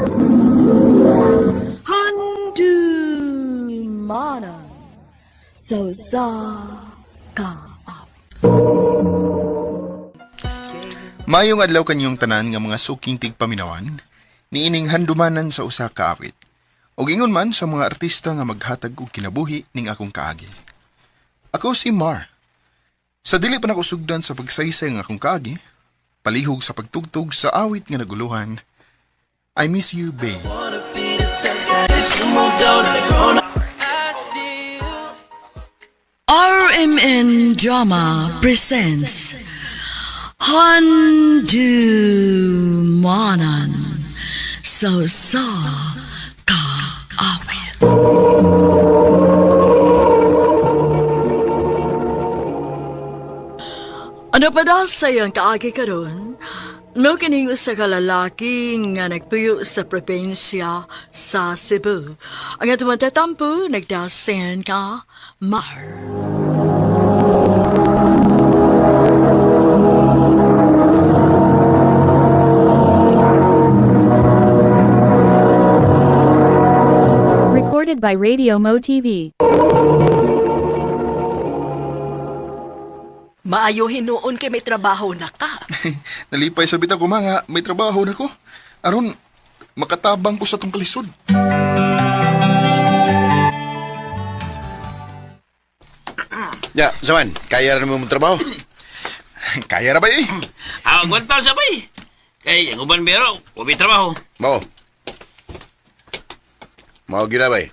Handumanan sa kaawit. Mayong adlaw kanyong tanan nga mga suking tigpaminawan, niining handumanan sa usa ka awit. O ingon man sa mga artista nga maghatag og kinabuhi ning akong kaagi. Ako si Mar. Sa dili pa nakusugdan sa pagsaysay ng akong kaagi, palihog sa pagtugtog sa awit nga naguluhan, I Miss You, Babe. RMN Drama presents Handumanan sa kaawit. Ano pa daw sayang kaagi karon? No kining usa ka lalaki nga nagpuyo sa propensya sa Cebu. Ang atong tatampo nagdasen ka Mar. Recorded by Radio Mo TV. Maayo hinuon kay may trabaho na ka. Nalipay sa bita ko mga, may trabaho na ko. Aron, makatabang ko sa tong kalisod. Ya, Saman, kaya rin mo mong trabaho? Kaya na ba eh? Agwanta sabay. Kay ang uban biro, ubi trabaho. Mao. Mao ginabay.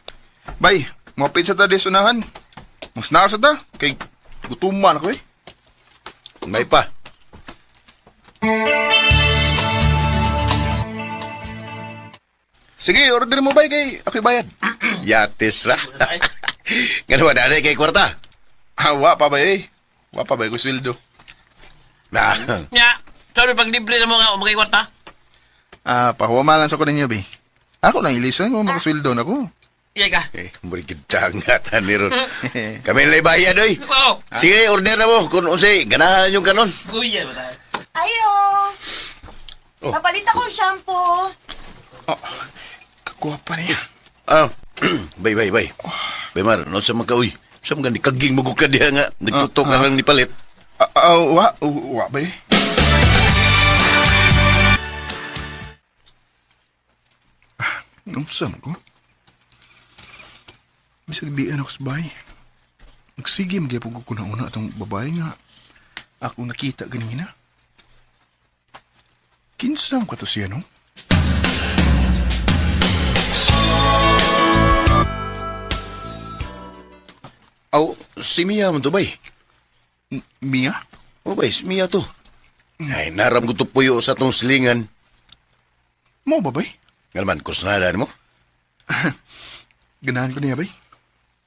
Bay, mapit sa ta desunahan. Mas nakas ta, kay gutuman ako eh. May pa. Sige, order mo bay kay ako'y bayad. Yatis ra. Nga naman, nanay kay kwarta. Wa pa ba eh? Wa pa ba ko sweldo? Na, Nya, sabi pag libre na mo nga umagay kwarta. Pahuwama lang sa ko ninyo, bay. Ako lang ilisan kung makasweldo na ko. Iyay ka. muli kitangatan ni Ron. Kami nalay bayad, oy. Oo. Sige, order na mo. Kung unsay, ganahan yung kanon. Kuya ba tayo? Ayo! Oh. Napalit akong shampoo. Kakuha pa niya. Bay. Bay, Mar, no sa mga uy. Sa mga ni kaging magukad diha nga. Nagtutok ka lang ni palit. Wa ba eh? Nagsam ko. Bisag di anak sa bahay. Nagsige magyapog ko na una itong babae nga ako nakita ganina. Kinsam ka to siya, no? Aw, si Mia man to, bay. Mia? O, bay, si Mia to. Ay, naram ko to puyo sa tong silingan. Mo ba, bay? Nga naman, kusnadan mo? Ganahan ko niya, bay?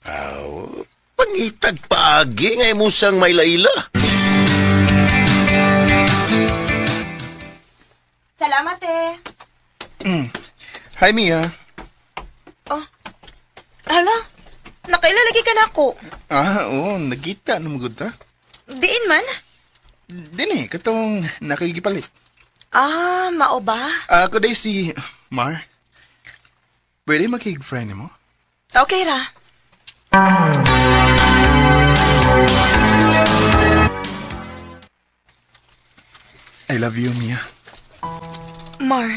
Aw, pangitag paagi ngay mo sang may laila. Salamat eh. Hi, Mia. Hala, nakailalagi ka na ako. Oo, nagkita na magod ta. Diin man? Dini, katong nakikipalit. Mao ba? Ako day si Mar. Pwede makig-friend mo? Okay ra. I love you, Mia. Mar,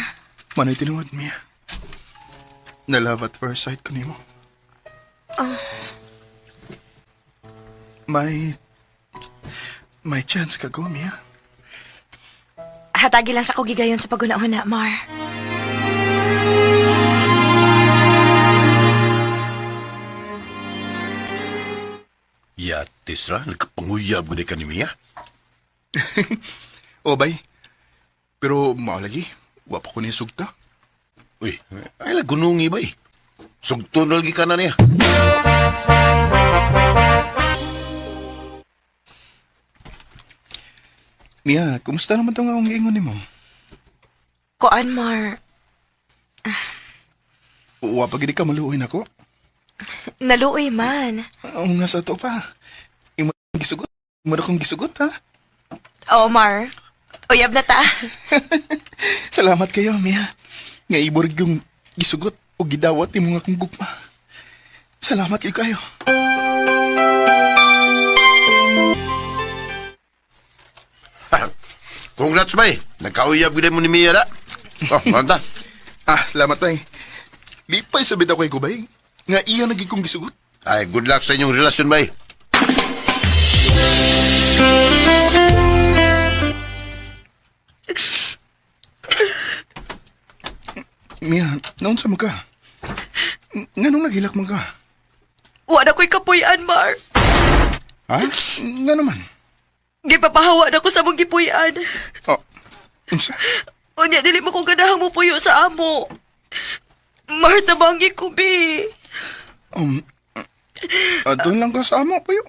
Manoy tinuod, Mia. Na love at first sight ko nimo. May chance ka go, Mia. hatagi lang sa ko gigayon sa paguna-una, Mar. Yatis ra, nagkapanguyab ko ka ni Mia. O, bay. Pero mao lagi, wa pa ko ni sugta. Uy, ay lang gunungi ba eh. Sugto na lagi ka na niya. Mia, kumusta naman itong akong giingon nimo? Koan, Mar. Wa pa gid ka maluoy nako. Naluoy man. Oo nga sa to pa. Imo gisugot. Imo na kong gisugot, ha? Oo, Mar. Uyab na ta. Salamat kayo, Mia. nga iborg yung gisugot o gidawat ni mga kong gugma. Salamat kayo. Congrats, bay. Nagkauyab gina mo ni Mia na. Oh, manta. Salamat bay. Lipay sabit ako ko bay. Nga iya naging kong gisugot. Ay, good luck sa inyong relasyon, bay. Mia, naon sa ka? Nganong naghilak ka? Wala ko'y kapuyan, Mar. Ha? Nga naman. Gipapahawa na ko sa mong gipuyan. Oh, unsa? Unya, dili mo kong ganahang mo puyo sa amo. Mar, tabangi ko, bi. Doon lang ka sa amo, payo.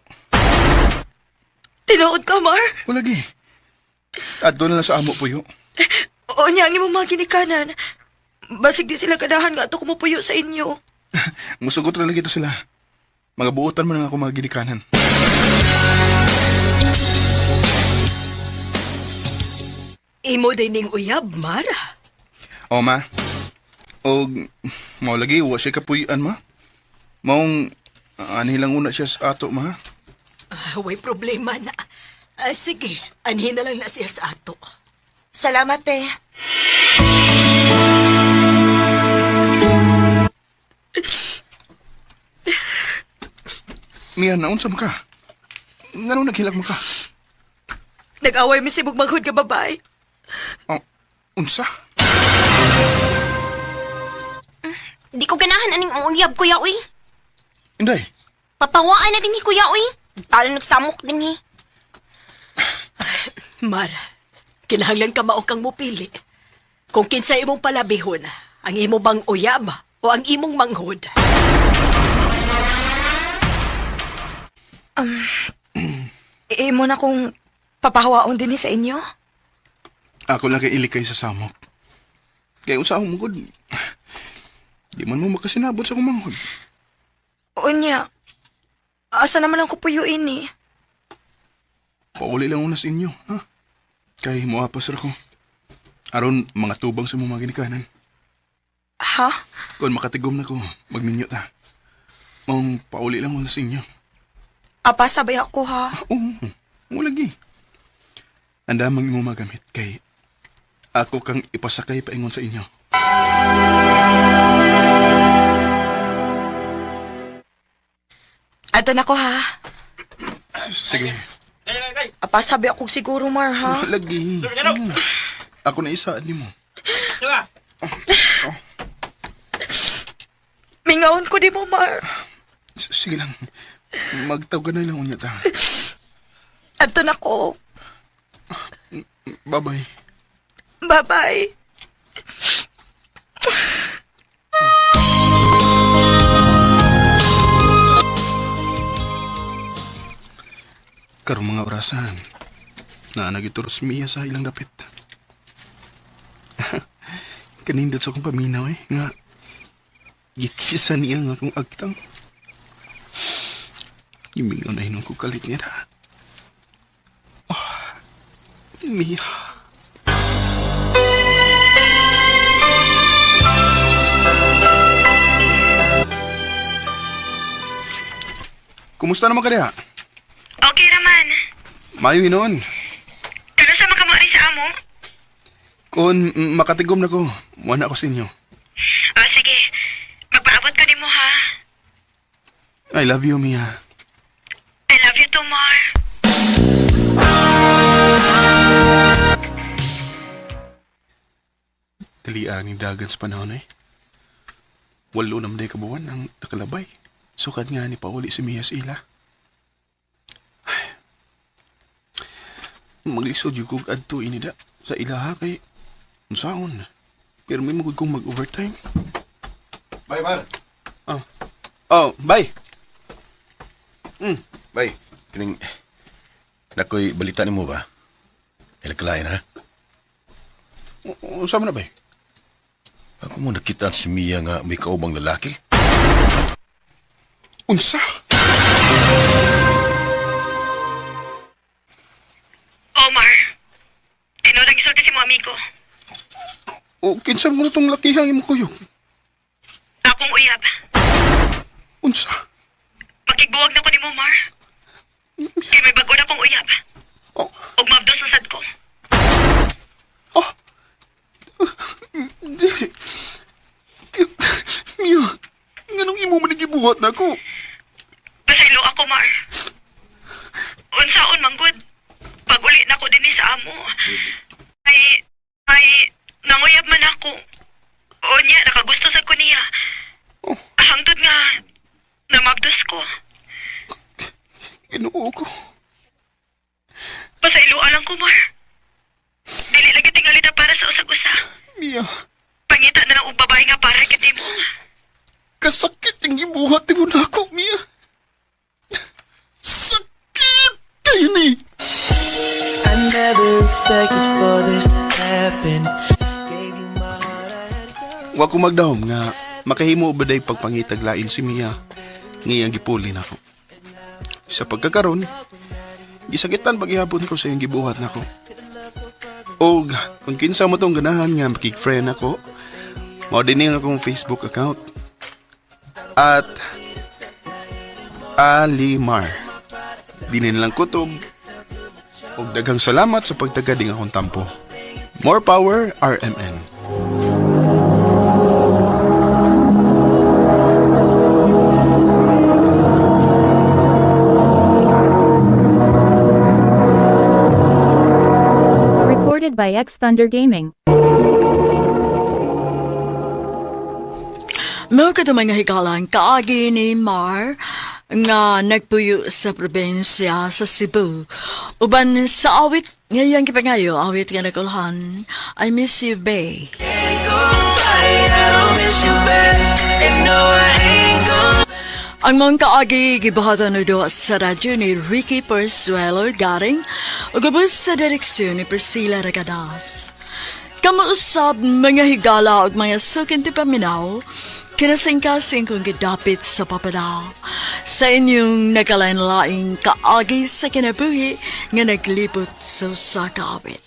Tinood ka, Mar. Walagi. Doon lang sa amo, puyo. Unya, ang imong mga ginikanan. Basig di sila ganahan nga ito kumupuyo sa inyo. Musugot na lagi ito sila. Mga buutan mo na ako mga ginikanan. Imo din ning uyab, Mar. O, ma. O, mau lagi, wa siya kapuyan, ma. Maong, anilang una siya sa ato, ma. Way problema na. Sige, anhin na lang na siya sa ato. Salamat, te. Mia, naon sa ka? Nganong naghilak mo ka? Nag-away mi si maghod ka babae. Oh, unsa? Di ko ganahan aning uyab, kuya, uy. Inday, Papawaan na din ni kuya, uy. Talo nagsamok din, eh. Mar, kinahanglan ka mao kang mupili. Kung kinsa imong palabihon, ang imo bang uyab o ang imong manghod. Imo na kung papahawaon din sa inyo? ako lang kay ilikay sa samok. Kaya usahong mugod. Di man mo makasinabot sa kumangkod. Unya, asa naman ang kupuyuin ni? Pauli lang unas inyo, ha? Kay muapas ra ko. Aron mga tubang sa mga ginikanan. Ha? Kung makatigom na ko, magminyo ta. Maong pauli lang unas inyo. Apa, sabay ako ha? Oo, mulagi. Andamang mo magamit kay ako kang ipasakay paingon sa inyo. Ato na ko ha? Sige, Apa, sabi ako siguro, Mar, ha? lagi. Ako na isaan ni mo. Diba? Mingaon ko di mo, Mar. Sige lang. Magtawag na lang unya ta. Ato na ko. Bye-bye. Bye-bye. Karong mga orasan na nagituros miya sa ilang dapit. Kanindot sa akong paminaw nga gikisa niya nga akong agtang. Imingaw na hinong ko kalit niya na. Mia. Kumusta naman ka diha? Okay naman. Mayo hinon. Kano sa makamari sa amo? Kung makatigom na ko, wala ako sa inyo. Sige. Magpaabot ka di mo, ha? I love you, Mia. I love you too, Mar. Dalian ni dagan sa panahon Walo na maday kabuwan ang nakalabay. Sukad nga ni Pauli si Mia sa ila. Maglisod yung kong adto inida sa ilaha kay unsaon. Pero may magod kong mag-overtime. Bay, Mar. Bye. Bay, kining... Nakoy balita ni mo ba? Ilakalain, ha? Sama na, bay? Ako mo nakita si Mia nga may kaubang lalaki. Unsa? Omar, tinod ang isulti si mo amigo. O kinsa mo itong lakihang imong kuyog? Akong uyab. Unsa? Pagigbuwag na ko ni mo, Mar. Kaya may bago na kong uyab. Oh, Ug mabdos na sad ko. di. Mia, nganong imo man nagibuhat na ko? Pasaylo ako, Mar. Unsaon manggod. Pag uli na ko din sa amo. Ay, nanguyab man ako. O niya, nakagusto sa ko niya. Hangtod nga, namabdos ko. Ginoo ko. Pasayloan lang ko, Mar. Dili lagi tingali na para sa usag-usa. Mia, Pangita na lang og babae nga para kiti mo. kasakit ang gibuhat mo na ako, Mia. Sakit kayo ni. I never expected for this to happen. Gave you my heart, I had to Wa ko magdahom nga makahimo ba day pagpangitaglain si Mia ngayang gipuli na ko. Sa pagkakaroon, gisakitan paghihapon ko sa iyong gibuhat na ko. O kung kinsa mo tong ganahan nga makik-friend ako, mao din akong Facebook account. At Alimar. Dinin lang kutob. Og daghang salamat sa pagtagading akong tampo. More power, RMN. Recorded by X Thunder Gaming. Mao ka mga hikalang kaagi ni Mar nga nagpuyo sa probensya sa Cebu. Uban sa awit ngayang kipangayo, awit nga nakulhan, I Miss You, Bay. Ang mga kaagi gibahatan na do sa radyo ni Ricky Persuelo garing o gabos sa direksyon ni Priscilla Ragadas. Kamausab mga higala o mga sukin ti paminaw, kinasing-kasing kong gidapit sa papadaw sa inyong nagalain-laing kaagi sa kinabuhi nga naglibot sa sakawit.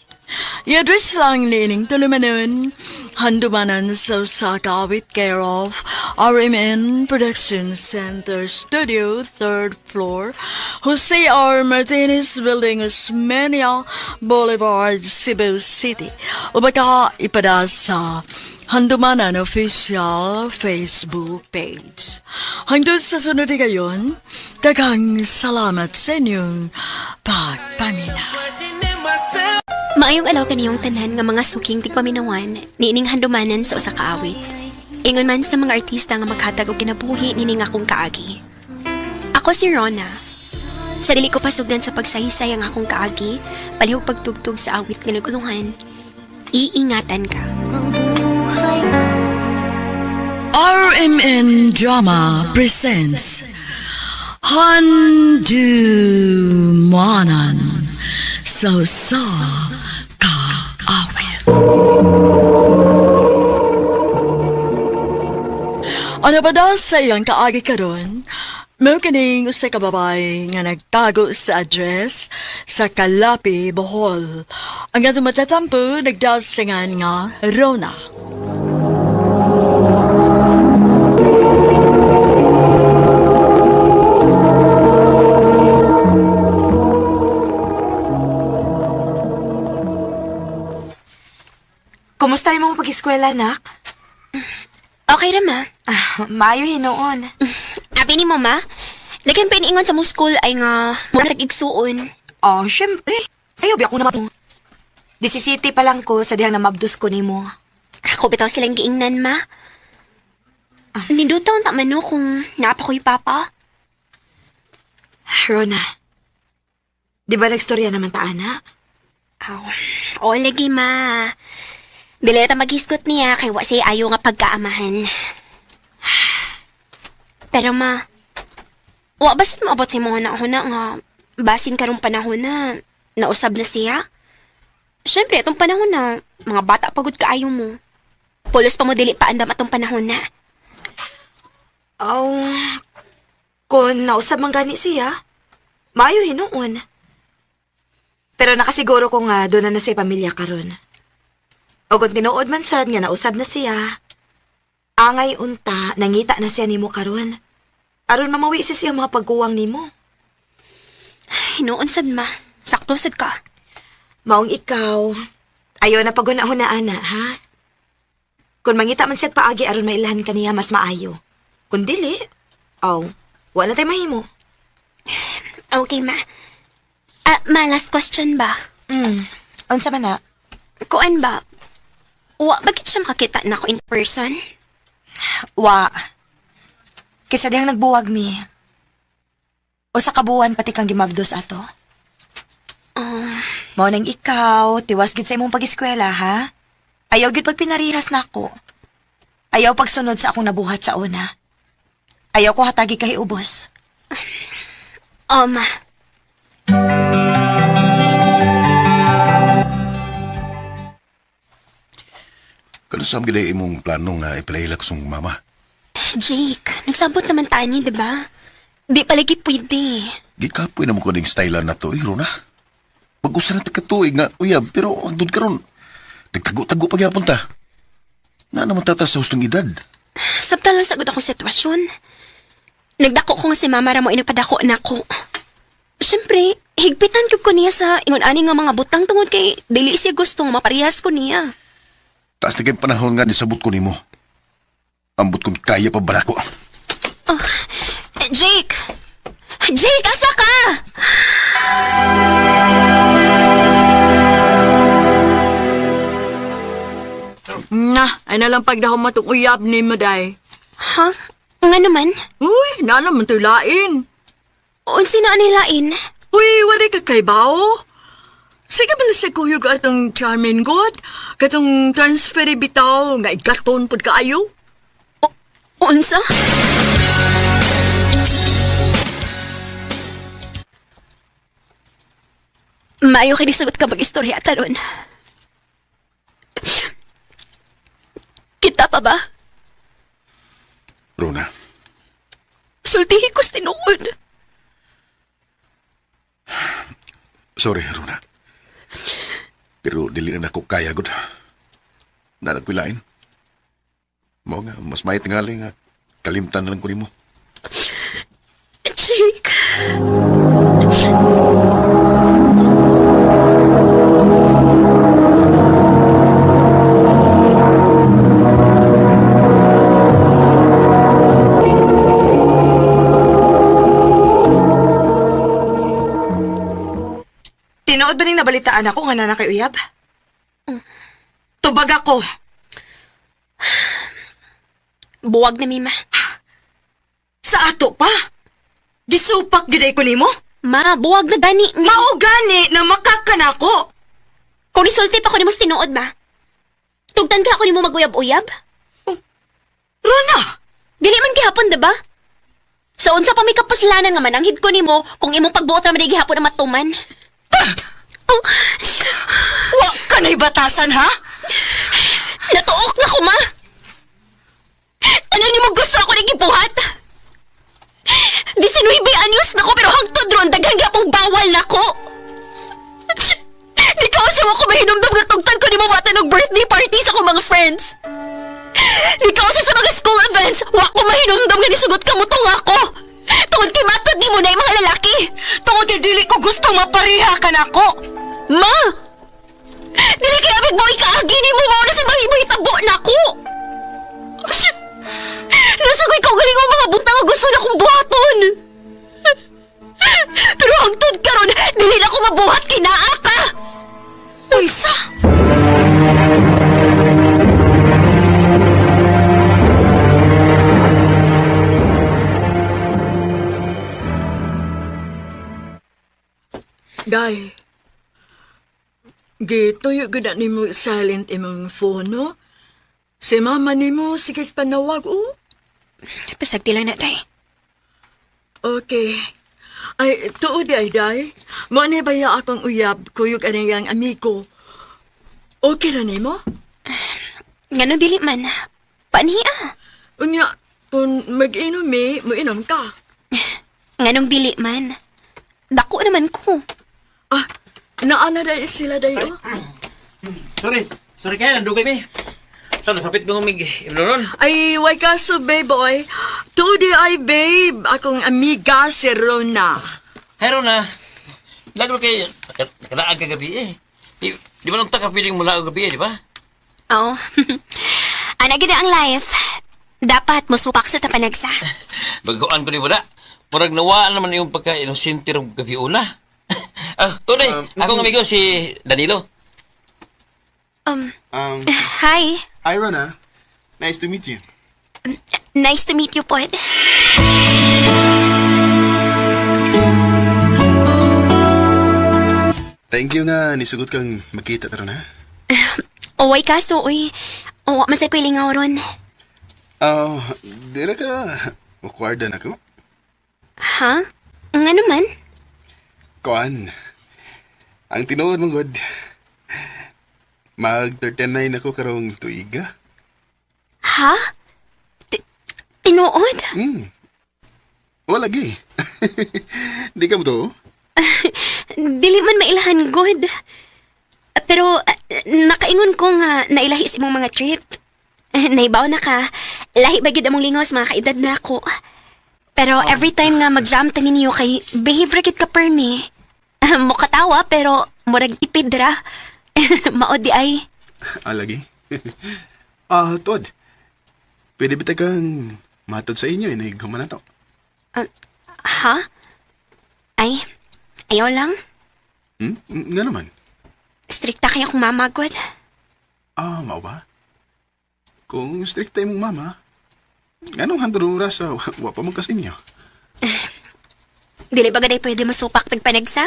I-address lang ni ining tulumanon, handumanan sa sakawit care of RMN Production Center Studio, 3rd floor, Jose R. Martinez Building, Osmeña Boulevard, Cebu City. O baka ipada sa Handumanan Official Facebook page. Hangtod sa sunod gayon, daghang salamat sa inyong pagpaminaw. Maayong alaw kaniyong tanan nga mga suking tigpaminawan niining handumanan sa usa ka awit. Ingon man sa mga artista nga maghatag og kinabuhi nining akong kaagi. Ako si Rona. Sa dili ko pasugdan sa pagsahisay ang akong kaagi, palihog pagtugtog sa awit nga nagulungan. Iingatan ka. RMN Drama presents Handumanan sa kaawit. Ano ba daw sa iyang kaagi karon? May kining usa ka babae nga nagtago sa address sa Calapi, Bohol. Ang atong matatampo nagdasingan nga Rona. Kumusta yung mga pag-eskwela, nak? Okay ra ma. Maayo hinoon. Abi ni mama. Lagan pa iniingon sa mo school ay nga mo tag-igsuon. Oh, syempre. Ayaw, ako naman. 17 pa lang ko sa dihang namabdos ko ni mo. Ako bitaw silang giingnan ma. Nindutaw ta man no kung naapa ko'y papa. Rona, di ba nagstorya naman ta, anak? O lagi ma. Dili ta maghiskot niya kay wa siya ayo nga pagkaamahan. Pero ma, wa basit maabot si mga nauna nga basin karong panahon na nausab na siya? Siyempre, itong panahon na mga bata pagod kaayo mo. Pulos pa mo dili pa andam atong panahon na. Kung nausab man gani siya, maayo hinoon. Pero nakasiguro ko nga doon na siya pamilya karon. O kung tinuod man sad nga nausab na siya, angay unta, nangita na siya nimo karon. Aron mamawi siya mga pagkuwang nimo. Hinuon sad ma. Sakto sad ka. Maong ikaw, ayaw na pagunahon na ha? Kung mangita man siya paagi aron mailahan kaniya mas maayo. Kung dili, wala tayo mahimo. Okay, ma. Ma, last question ba? Unsa man na? Kuan ba? Bakit siya makakita na ako in person? Wa. Kisa diyang nagbuwag mi. O sa kabuwan pati kang gimabdos ato. Mao nang ikaw, tiwas gid sa imong pag-eskwela, ha? Ayaw gid pagpinarihas nako. Ayaw pagsunod sa akong nabuhat sa una. Ayaw ko hatagi kay ubos. Ma. Kalusam gid ay imong plano nga ipalahilak sung mama. Jake, nagsabot naman tayo ni, diba? Di palagi pwede. Gikapoy na mo ko ning style na to, Rona. Pag-usa na katuig nga uyab, pero ang dud karon nagtago-tago pagyapon ta. Na naman tatas sa hustong edad. Sabta lang sagot akong sitwasyon. Nagdako ko nga si mama ra mo inapadako na ako. Siyempre, higpitan ko niya sa ingon-ani nga mga butang tungod kay dili siya gustong maparehas ko niya. Taas na kayong panahon nga nisabot ko nimo. Ambot kong kaya pa ba ako? Jake! Jake, asa ka? Ay nalang pagdahom matong uyab ni mo, day. Ha? Nga naman? Uy, naman to lain. Unsi na anilain? Uy, wala ka kay bao. Sige bala sa kuyog atong charming god. Katong transferi bitaw nga igaton pod kaayo. Unsa? Maayo kay nisagot ka mag-istorya taron. Kita pa ba? Rona, Sultihi ko tinuod. sorry, Rona. Pero dili na ako kaya, gud. Nanak ko lain. Mao nga, mas may tingali nga. Kalimtan na lang ko nimo. Jake. Tinood ba ning nabalitaan ako nga na kay uyab? Tubag ako. Buwag na, Mima. Sa ato pa? Gisupak giday ko nimo? Ma, buwag na gani. Mao gani na makakanako. Kung isulti pa ko ni mo tinuod ba? Tugtan ka ako ni mo maguyab-uyab? Rona! Dili man gihapon, diba? Sa unsa pa may kapuslanan nga mananghid ko ni mo kung imong pagbuot na man gihapon na matuman. Wa ka na'y batasan, ha? Natuok na ko, ma! Ano ni mo gusto ako na gibuhat? 19 anyos na ko pero hangtod ron daghang gyapong bawal na ko. Di ka usap ako mahinumdum nga tugtan ko ni mo watan og birthday party sa akong mga friends. Di ka usap sa mga school events, wa ko mahinumdum nga nisugot ka mo tong ako. Tungod kay matod ni mo na yung mga lalaki. Tungod kay dili ko gusto mapariha ka nako. Ma! Dili kay abig mo ikaagi ni mo mao na sa mahitabo na ko. Nasa ko ikaw galing ang mga butang nga gusto na kong buhaton. Pero hangtod karon dili na ko mabuhat kinaa ka. Unsa? Day, gituyo gud na nimo silent imong phone, no? Si mama nimo sige panawag, Pasagti lang na, tay. Okay. Ay, tuod ay, day. Mo ni baya akong uyab, kuyog anayang amigo. Okay na nimo? Ngano dili man. Paaniya. Unya, kung mag-inom mo inom ka. Nganong dili man. Dako naman ko. Naana day sila dayo. Sorry, Sorry kaya, nandugay mi. Saan, kapit mo mig imnonon? Ay, way ka so, babe, boy. Today ay, babe, akong amiga si Rona. Hayro na. Lalo kay, nakalaag ka gabi eh. Di ba nang takapiling mula gabi eh, di ba? Oo. Ana gina ang life. Dapat musupak sa tapanagsa. Bagoan ko ni wala. Murag nawaan naman yung pagka-inusinti ng gabi una. Tunay, akong amigo si Danilo. Hi. Hi, Rona. Nice to meet you. Nice to meet you, Pod. Thank you nga nisugot kang magkita taro na. Uway kaso, uy. Uwa masay piling nga ron. Di na ka awkward na ako. Ha? Nga naman? Kuan. Ang tinuod mong god. Mag-39 ako karong tuiga. Ha? Tinuod? Wala lagi. Di ka mo to? Dili man mailahan, God. Pero nakaingon ko nga nailahis imong mga trip. Naibaw na ka. Lahi ba gid among lingaw sa mga kaedad na ako. Pero every time nga mag-jam ta ninyo kay behave ra gid ka permi. Mukatawa pero murag ipid ra. Maod di ay. Lagi. Tod. Pwede ba kang matod sa inyo, human na to? Ha? Ay, ayaw lang. Nga naman. Strikta kaya kong mama, God. Mao ba? Kung strict tayo mong mama, anong handurura sa wapa mong kasinyo? Dili ba gaday pwede masupak tagpanagsa?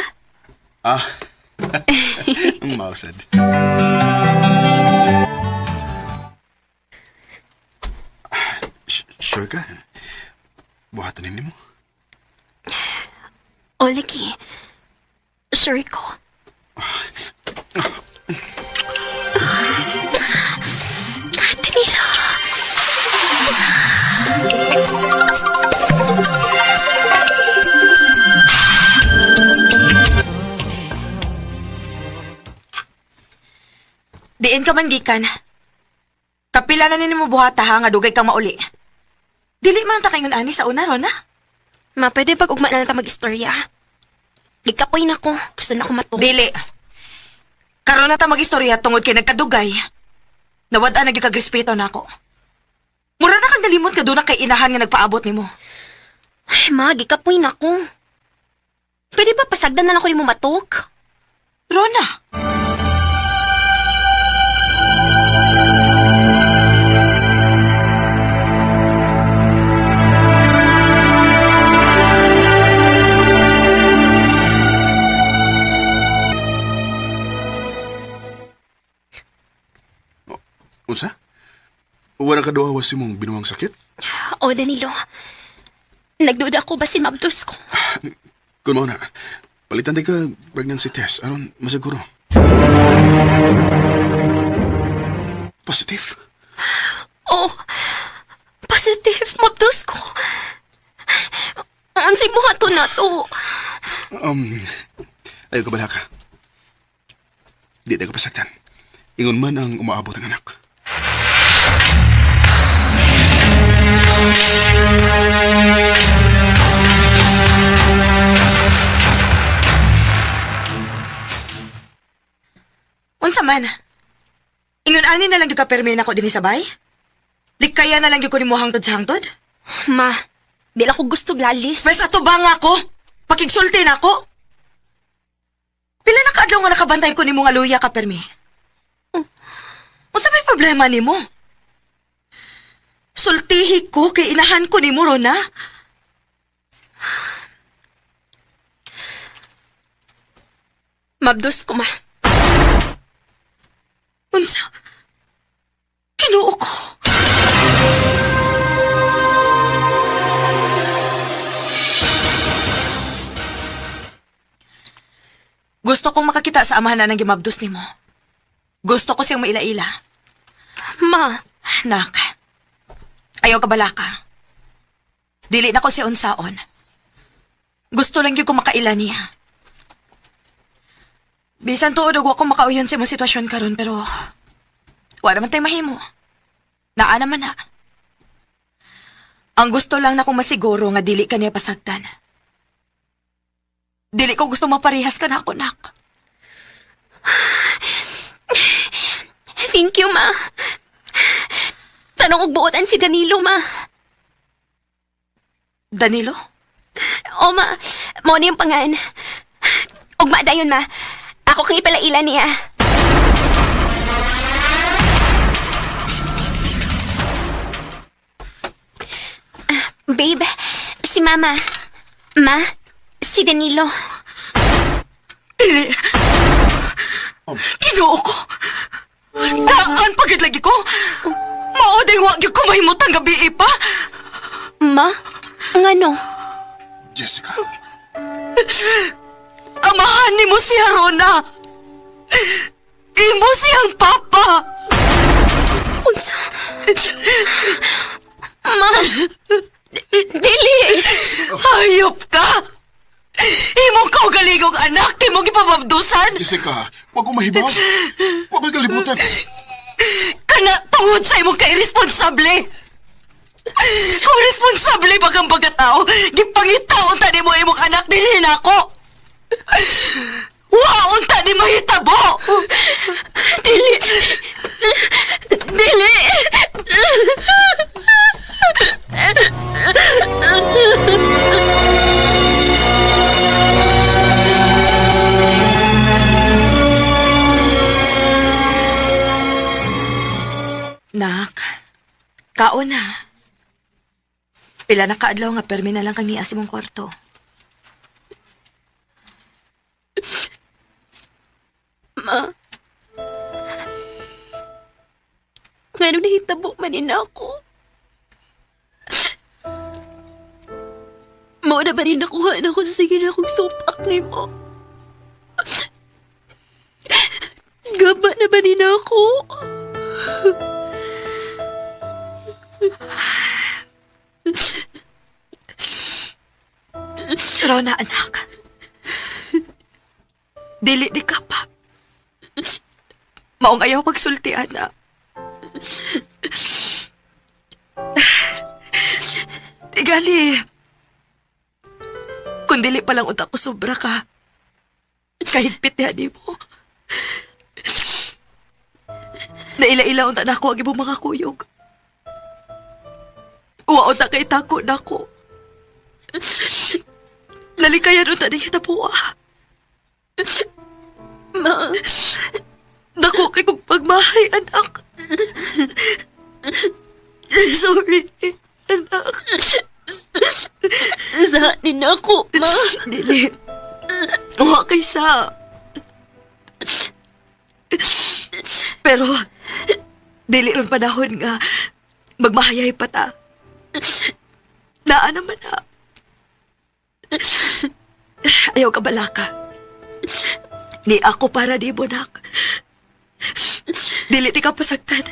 Mausad. Sure ka? Buhatan mo? O, lagi. Sure ko. Danilo. Diin ka man gikan. Kapila na nini mo buhata ha, nga dugay kang mauli. Dili man ta kaingon ani sa una, Rona? Ma, pwede pag ugma na lang ta mag-istorya. Gikapoy na ko. Gusto na ko matulog. Dili. Karon na ta mag-istorya tungod kay nagkadugay. Nawad-an na gikagrespeto na ako. Mura na kang nalimot ka doon na kay inahan nga nagpaabot nimo. Ay, ma, gikapoy na ko. Pwede ba pasagdan na lang ko ni mo matok? Rona! Unsa? Wala ka daw awas mong binuwang sakit? O, Danilo. Nagduda ko ba si mabdos ko? Kung mo na, palitan tayo ka pregnancy test. Aron, masiguro. Positive? Oh, positive. Mabdos ko. Ansig mo nga to na to. Ayaw ka bala ka. Di tayo ka pasaktan. Ingon man ang umaabot ng anak. Unsa man? Ingon ani na lang yung kapermi na ko din sabay? Likaya na lang yung kunin mo hangtod sa hangtod? Ma, di lang ko gusto glalis. Wes ato ba nga ako? Pakigsulti na ako? Pila na kaadlaw nga nakabantay ko ni mo nga luya kapermi? Unsa may problema ni mo? Sultihi ko kay inahan ko ni mo, Rona. Mabdos ko, ma. Unsa? Kinuo ko. Gusto kong makakita sa amahan na ng gimabdos ni mo. Gusto ko siyang maila-ila. Ma. Nak, ayaw ka bala ka. Dili na ko siya unsaon. Gusto lang yung kumakaila niya. Bisan tuod og wa ko makauyon sa imong sitwasyon karon pero Wala naman tayo mahimo. Naa naman na. Ang gusto lang na kong masiguro nga dili ka niya pasagdan. Dili ko gusto maparehas ka na ako, nak. Thank you, ma. Tanong og buotan si Danilo, ma. Danilo? O, ma. Mo na yung pangan. Ugma dayon, ma. Ako kang ipalaila niya. Babe, si Mama. Ma, si Danilo. Dili. Ginoo ko. Daan pagit lagi ko. Maoday wag yung kumahimutang gabi pa. Ma, ngano? Jessica, Amahan ni mo si Rona. Imo siyang papa. Unsa? Ma, dili. Hayop ka. Imo ka galigong anak. Di mo gipapabdusan. Jessica, wag ko mahibaw. Wag ko kalibutan. Kana tungod sa imong ka-irresponsable. Kung responsable ba kang pagkatao, gipangitaon ta mo imong anak din ako. Waon ta di mahitabo. Dili. Dili. Nak, kaon na. Pila na kaadlaw nga permi na lang kang nias imong kwarto. Ma, ngano nahitabo manin ako? Mao na ba rin nakuha na ako sa sige na akong supak ni mo? Gaba na ba rin ako? Rona, anak. Dili di ka pa. Maong ayaw pagsultian na. Tigali. Kung dili pa lang utak ko sobra ka. Kahigpit niya di mo. Naila-ila unta na ako ang ibong mga kuyog. Uwaon na kay tako na ako. Nalikayan unta na kita po Ma, Dako kay kong pagmahay, anak. Sorry, anak. saanin ako, ma. Dili. Uwa kay sa. Pero, dili ron panahon nga magmahayay pa ta. Naa naman na. Ayaw ka balaka. Ni ako para di mo, nak. Dili ti ka pasagtan.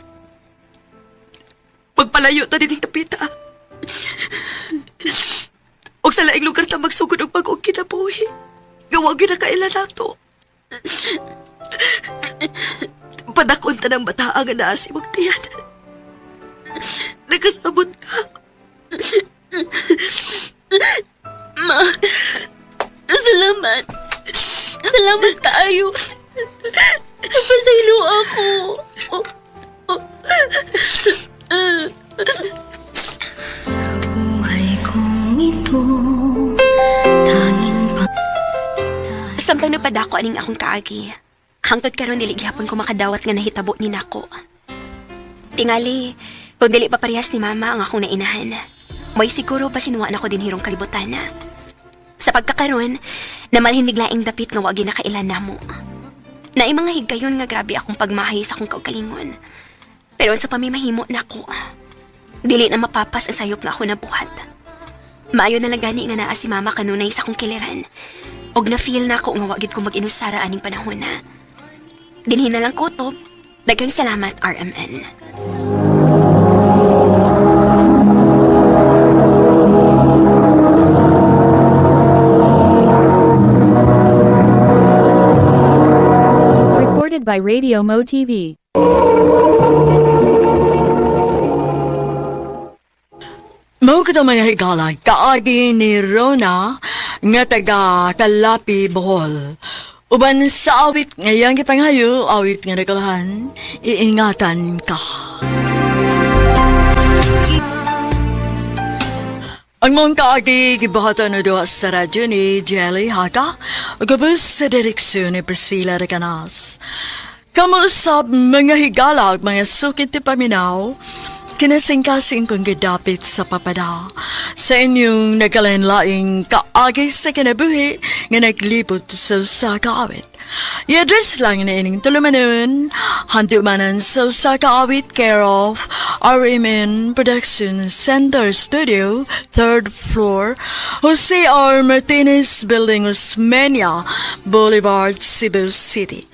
Magpalayo ta din tapita. Og sa laing lugar ta magsugod og bagong kinabuhi. Gawag ginakailan nato. Padakon ta ng bataa nga naa si magtiyan. Nagkasabot ka. Ma, salamat. Salamat tayo. Napasaylo ako. Sa buhay kong ito, tanging Samtang napadako aning akong kaagi, hangtod karon dili gihapon ko makadawat nga nahitabo ni nako. Tingali, kung dili pa parehas ni mama ang akong nainahan, may siguro pa sinuwa na ko din hirong kalibutan na. Sa pagkakaroon, namalhin biglaing dapit nga wagi na kailan namo. Naay mga higgayon nga grabe akong pagmahay sa akong kaugalingon. Pero sa pamimahimo nako, dili na mapapas ang sayop nga ako nabuhat. Maayo na lang gani nga naa si mama kanunay sa akong kiliran. Og na-feel na ako nga wagid ko mag-inusara aning panahon na. Dinhin na lang kutob, daghang salamat RMN. Recorded by Radio Mo TV. Mao kita mga higala, kaagi ni Rona nga taga Kalapi, Bohol. Uban sa awit ngayang gipanghayo, awit nga nagkalahan, iingatan ka. Ang mong kaagi gibahatan na doon sa radyo ni Jelly Haka, gabos sa direksyon ni Priscilla Recanas. Kamusap mga higala, mga sukit ti paminaw, kinasing-kasing kong gidapit sa papada sa inyong nagkalanlaing kaagi sa kinabuhi nga naglibot sa kaawit. I-address lang na ining tulumanon, handumanan sa kaawit care of RMN Production Center Studio, 3rd floor, Jose R. Martinez Building, Osmeña Boulevard, Cebu City.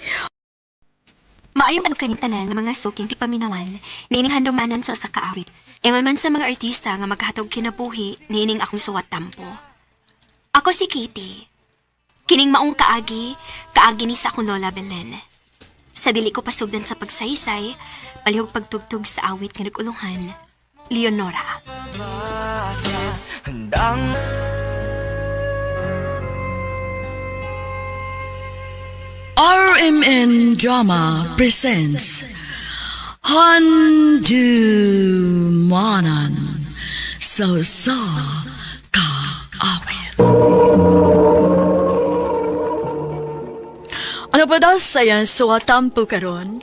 Maayong tanan nga mga suking ti paminawan, nining handumanan sa usa ka awit. Ingon man sa mga artista nga maghatog kinabuhi, nining akong suwat tampo. Ako si Kitty. Kining maong kaagi ni sa akong lola Belen. Sa dili ko pasugdan sa pagsaysay, palihog pagtugtog sa awit nga nagulungan, Leonora. RMN Drama presents Handumanan sa kaawit. Ano pa daw sayan suwatampo karon?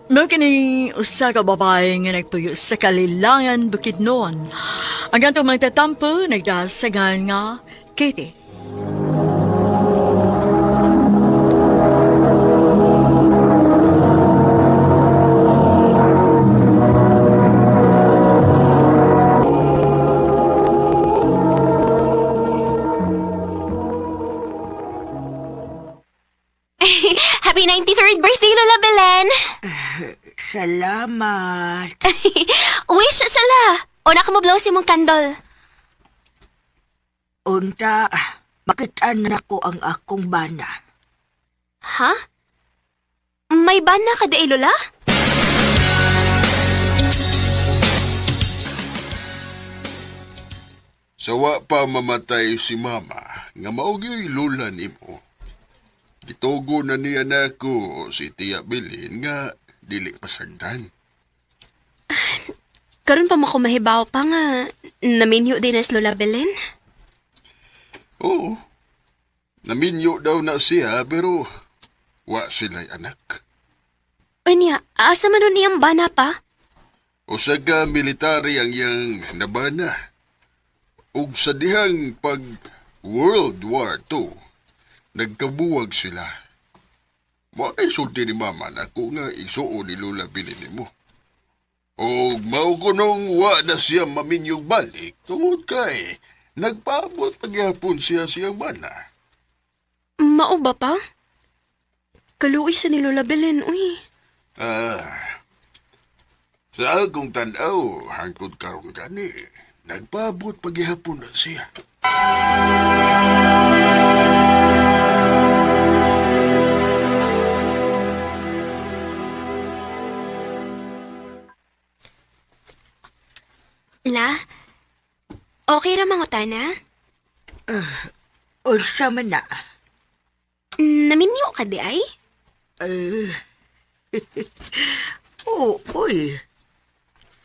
Mo kini usa ka babae nga nagpuyo sa Kalilangan, Bukidnon. Ang ganito magtatampo, nagdasagan nga Katie. Happy 93rd birthday, Lola Belen! Salamat. Wish sala! Una ka mo blow si mong kandol. Unta, makitaan na ko ang akong bana. Ha? May bana ka day, Lola? Sawa pa mamatay si mama, nga maugyo'y lula nimo. Gitugo na niya nako si Tia Bilin nga dili pasagdan. Karon pa mo ko mahibaw pa nga naminyo din as Lola Belen? Oo. Naminyo daw na siya pero wa sila'y anak. Unya, asa man nun iyang bana pa? Usag ka military ang iyang nabana. Ug sa dihang pag World War II, nagkabuwag sila. Mo na isulti ni mama na ko nga isuo ni Lola Bilin mo. O mao ko nung wa na siya maminyong balik, tungod kay nagpaabot pagyapon siya siyang bana. Mao ba pa? Kaluoy sa ni Lola Belen, uy. Sa akong tanaw, hangtod karon gani, nagpaabot pagyapon na siya. La, okay ra mangutana? Unsa man na? Naminyo ka di ay? Oo, uy.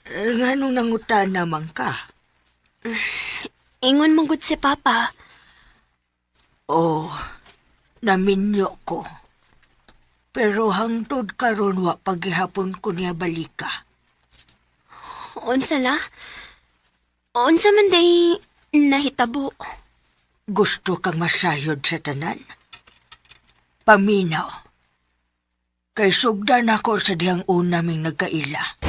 Nganong nangutan naman ka? Ingon mong si Papa. Oh, naminyo ko. Pero hangtod karon wa paghihapon ko niya balika. Unsa la? Unsa man day nahitabo? Gusto kang masayod sa tanan? Paminaw. Kay sugdan ako sa dihang una ming nagkaila.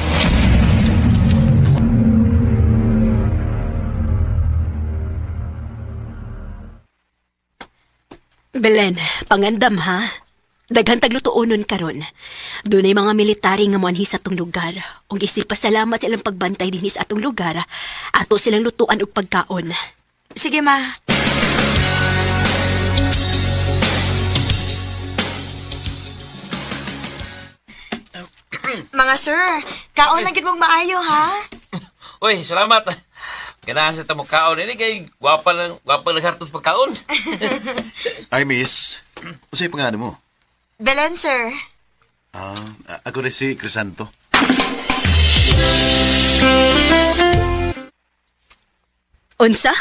Belen, pangandam ha? Daghan taglutuonon karon. Dunay mga military nga moanhi sa atong lugar. Ug isip pasalamat sa ilang pagbantay dinhi sa atong lugar, ato silang lutuan og pagkaon. Sige, ma. Mga sir, kaon na gid mong maayo, ha? Uy, salamat. Ganahan sa tamong kaon. Ini kay gwapa naghartos pagkaon. Ay, miss. Usay pangalan mo? Belen, sir. Ako rin si Crisanto. Unsa?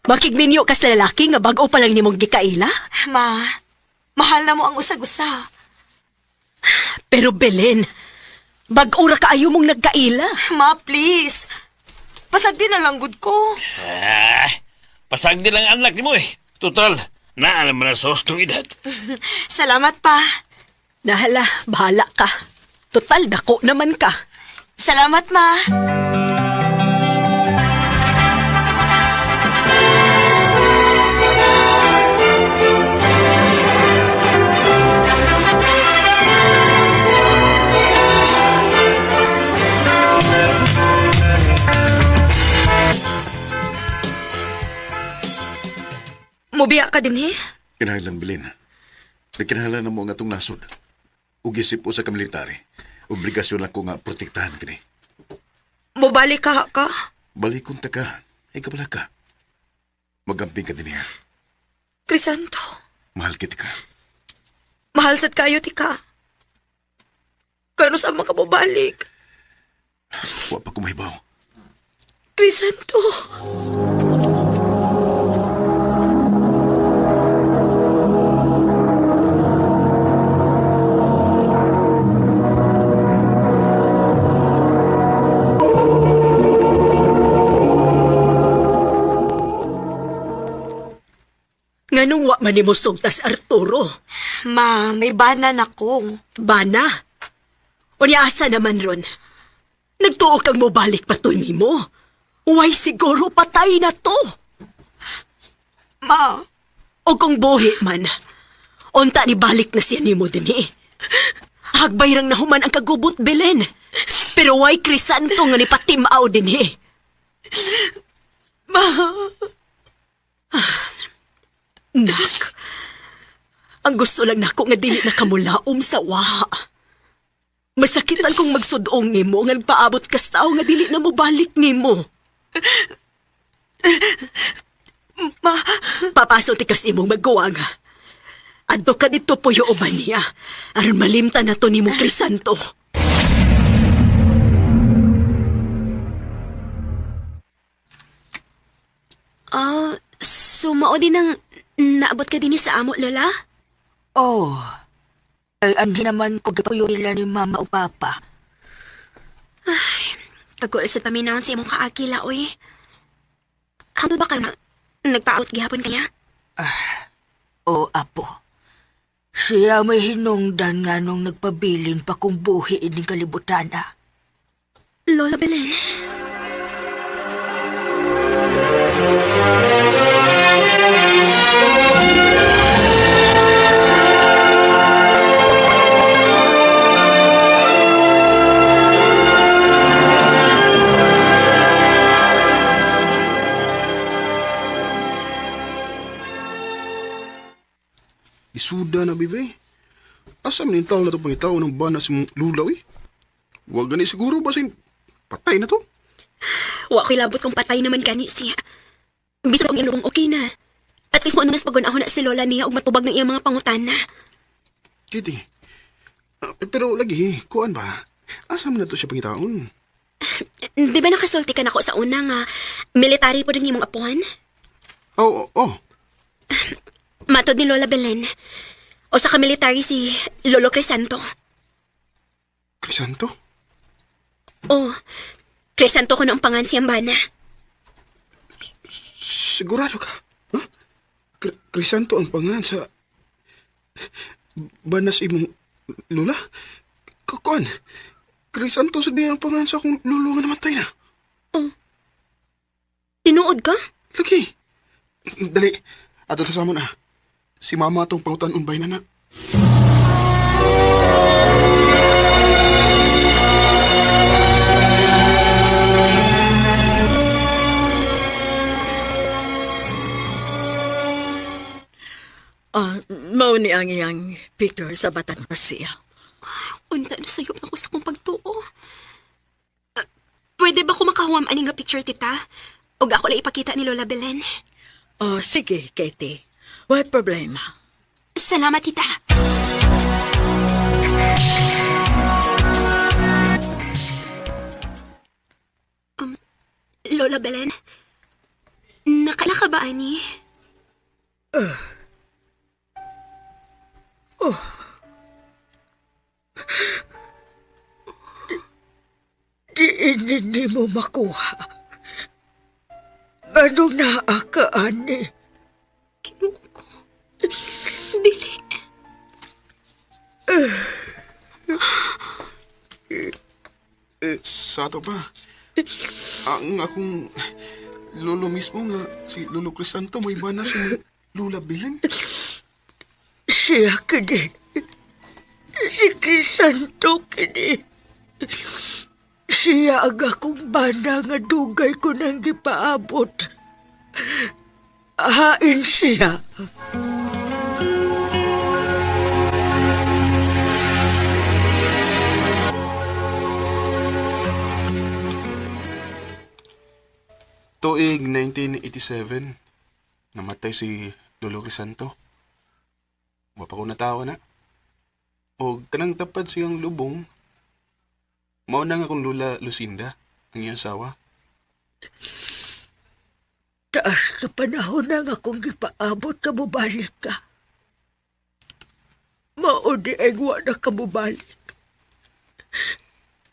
Makigminyo ka sa lalaki nga bago pa lang nimong gikaila? Mahal na mo ang usag-usa. Pero Belen, bag-ura ka ayaw mong nagkaila. Ma, please. Pasag din na lang good ko. Pasag din lang anak ni mo eh. Total, naalam mo na sa hostong edad. Salamat pa. Nahala, bahala ka. Total, dako naman ka. Salamat, ma. Mubiya ka din eh. Kinahanglan, Bilin. Kinahanglan na mo nga itong nasod. Ugisip po sa kamilitary. Obligasyon ako nga protektahan kini. Mubalik ka. Balikon ta ka. Ay kabala ka. Magamping ka din niya. Crisanto, Mahal kita ka. mahal sad kayo ti ka. Kano sa mga mabalik? Wa pa kumahibaw. Crisanto. Nganong wa man nimo sugtas Arturo? Ma, may bana na ko. Bana? Unyasa naman ron. Nagtuo kang mobalik pa to nimo. Why siguro patay na to? Ma, O kung buhi man, unta ni balik na siya nimo din eh. Hagbay rang nahuman ang kagubot, Belen. Pero why Crisanto nga ni patimaw din eh. Nak, ang gusto lang nako nga dili na kamulaom sa waha. Masakitan kong magsudong nimo nga nagpaabot kas tao nga dili na mo balik nimo. Papaso ti kas imong magkuwang. Adto ka dito puyo uban niya. Aron malimta na to nimo Crisanto. So mao din ang naabot ka din sa amo, Lola? oh. Ay, anhi naman ko gapuyo nila ni mama o papa. Tagol sa paminawon sa imong kaakila, oy. Ano ba ka na? Nagpaot gihapon kaya? O, apo. Siya may hinungdan nga nung nagpabilin pa kung buhi ining kalibutan na. Lola Belen. Isuda na, bibe. Asam ni tao na ito pangitaw ng bana si mong lulaw eh. Huwag gani siguro ba patay na to? Wa ko'y labot kung patay naman gani siya. Bisa kong inurong okay na. At least mo ano mas pagunahon na si Lola niya ug matubag ng iyang mga pangutana. Kitty. Pero lagi, kuan ba? Asam na to siya pangitaon? Di ba nakasulti ka na ko sa una nga military po rin imong apuhan? Oh. Matod ni Lola Belen. O sa kamilitary si Lolo Crisanto. Crisanto? Oh, Crisanto ko noong pangan siyang bana. Sigurado ka? Huh? Crisanto ang pangan sa banas imong lula? Kuan? Crisanto sa ang pangan sa akong lulo nga namatay na. Oh. Tinuod ka? Lagi. Dali. Ato sa mo na. Si mama atong pangutan umbay na na. Mao ni ang iyang picture sa batang siya. Unta na sayo ako sa kong pagtuo. Pwede ba ko makahuwam ani nga picture, tita? Ug ako lang ipakita ni Lola Belen. Oh, sige, Katie. Walang problema. Salamat, tita. Lola Belen, nakalaka ba, ani? Hindi mo makuha. Anong naakaan ni? Kinuha ko. Dili. Sa ato pa. Ang akong lolo mismo nga, si Lolo Crisanto, may bana si Lola Belen. Siya kini. Si Crisanto kini. Siya ang akong bana nga dugay ko nang gipaabot. Hain siya. Tuig 1987, namatay si Lolo Crisanto. Wa pa ko natawa na. O kanang tapad siyang lubong, mao na nga akong Lola Lucinda, ang iyang asawa. Taas ka panahon na nga akong gipaabot ka mubalik ka. Maudi ay wa na ka mubalik.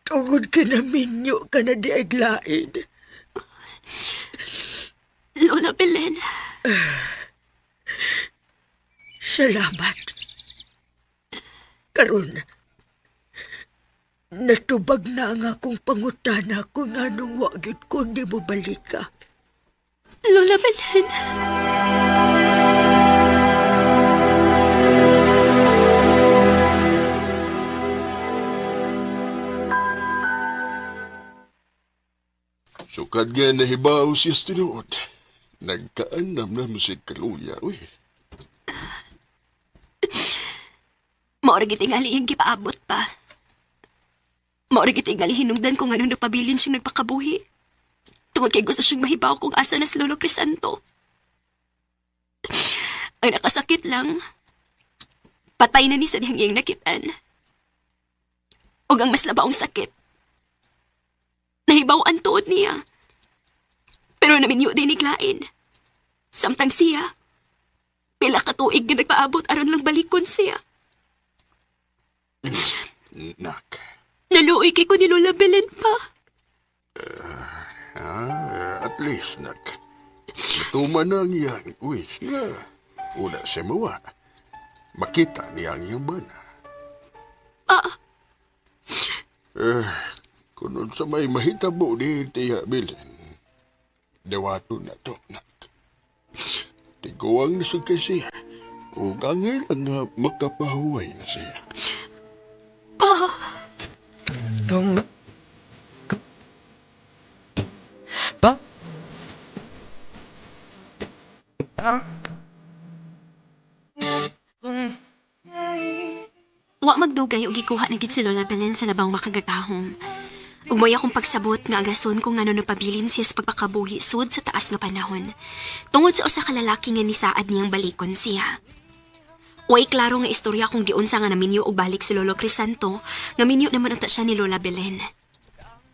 Tungod kinaminyo ka na di ay lain. Lola Belen. Salamat. Karon, natubag na ang akong pangutana kung anong wagit ko hindi mo balik ka. Lola Belen. Sukad nga nahibaw siya tinuod. Nagkaanam na mo si Kaluya, uy. Maorag itingali yung gipaabot pa. Maorag itingali hinungdan kung anong napabilin siyang nagpakabuhi. Tungod kay gusto siyang mahibaw kung asa na si Lolo Crisanto. Ang nakasakit lang, patay na ni sa diyang iyang nakitaan. O ang mas labaong sakit, nahibaw ang tuod niya. Pero naminyo din iglain. Samtang siya, pila katuig na nagpaabot aron lang balikon siya. Nak. Naluoy kay ko ni Lola Belen pa. At least, nak. Natuman na ang iyang wish nga. Una siya mawa. Makita niya ang iyang bana. Kung sa may mahitabo ni Tia Belen, dawato na to, nak. Tiguang na siya kay siya. O kangailan nga makapahuway na siya. Wa magdugay og gikuha na gid si Lola Belen sa labang makagatahom. Ug moy akong pagsabot nga agason kung ngano napabilin siya sa pagpakabuhi sud sa taas nga panahon. Tungod sa usa ka lalaki nga nisaad niyang balikon siya. Way klaro nga istorya kung giunsa nga naminyo og balik si Lolo Crisanto, nga minyo naman unta siya ni Lola Belen.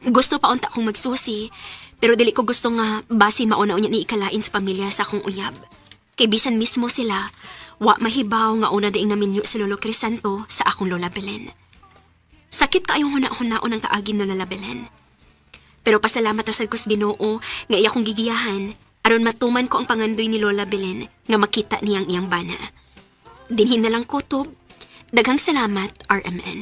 Gusto pa unta kong magsusi, pero dili ko gusto nga basin mauna unya ni ikalain sa pamilya sa akong uyab. Kay bisan mismo sila, wa mahibaw nga una daing naminyo si Lolo Crisanto sa akong Lola Belen. Sakit kaayong huna-hunaon ang kaagin no Lola Belen. Pero pasalamat ra sad ko sa Ginoo nga iya kong gigiyahan aron matuman ko ang pangandoy ni Lola Belen nga makita niyang iyang bana. Dinhin na lang kutob. Daghang salamat, RMN.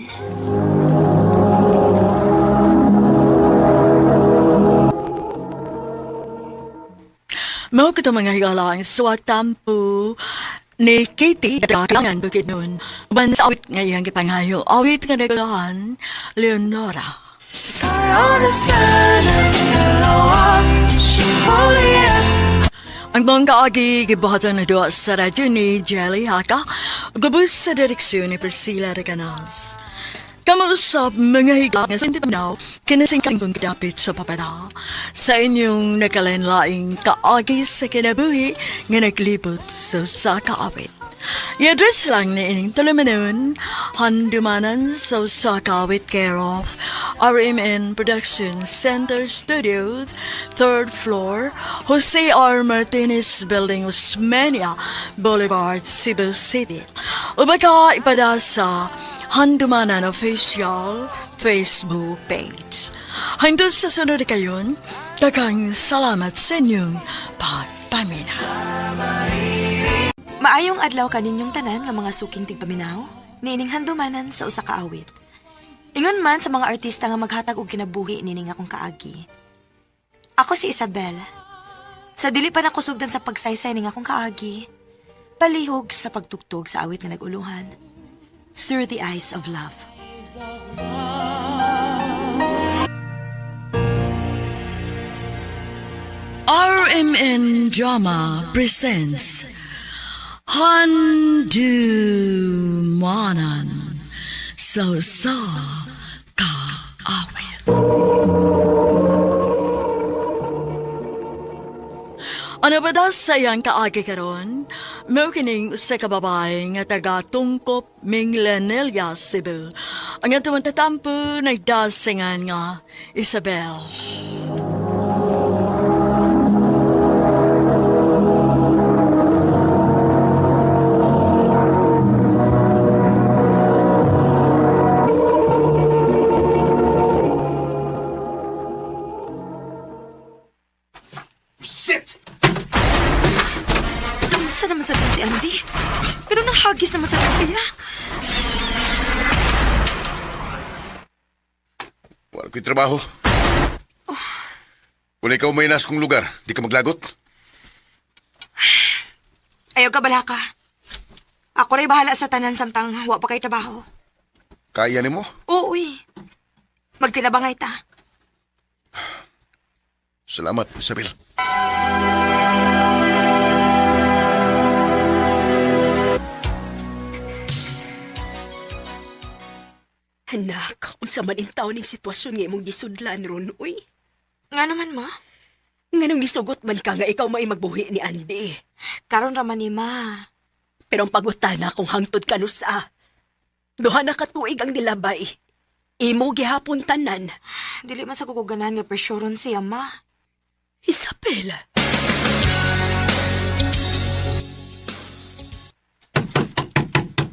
Mao ko mga higalang suwag tampo ni Katie dagangan bukid nun. Uban sa awit nga iyang gipanghayo. Awit nga nagalahan, Leonora. Ang mga kaagi gibuhatan na doon sa radyo ni Jelly Haka, gabos sa direksyon ni Priscilla Reganas. Kamuusap mga higa nga sa paminaw, kinasingkang kong kadapit sa papeda. Sa inyong nakalenlaing kaagi sa kinabuhi nga naglibot sa kaawit. I-address lang ni ining tulumanon, handumanan sa sakawit care of RMN Production Center Studio, 3rd floor, Jose R. Martinez Building, Osmeña Boulevard, Cebu City. Ubaga ipada sa Handumanan Official Facebook page. Hangtod sa sunod kayon, daghang salamat sa inyong pagpamina. Maayong adlaw kaninyong tanan nga mga suking tigpaminaw, niining handumanan sa usa ka awit. Ingon man sa mga artista nga maghatag og kinabuhi nining akong kaagi. Ako si Isabel. Sa dili pa nakusugdan sa pagsaysay ning akong kaagi, palihog sa pagtugtog sa awit na naguluhan, Through the Eyes of Love. RMN Drama presents Handumanan sa kaawit. Ano ba daw sa iyang kaagi karon? Mo kining sa kababay nga taga Tungkop, Minglanilla, Cebu. Ang atong tatampo nagdasingan nga Isabel. Saan naman sa si Andy? Pero nahagis naman sa siya. Wala ko'y trabaho. Kung ikaw may nas kong lugar, di ka maglagot? Ayaw ka bala ka. Ako rin bahala sa tanan samtang wa pa kay trabaho. Kaya ni mo? Oo, uy. Magtinabangay ta. Salamat, Isabel. Anak, unsa man intaw ning sitwasyon nga imong gisudlan ron, uy. Nga naman, ma? Nga nung gisugot man ka nga ikaw may magbuhi ni Andy. Karon raman ni ma. Pero ang pagutana kung hangtod ka nusa. Duha na katuig ang nilabay. Imo gihapon tanan. Dili man sa kukuganan nga presyoron siya, ma. Isabel.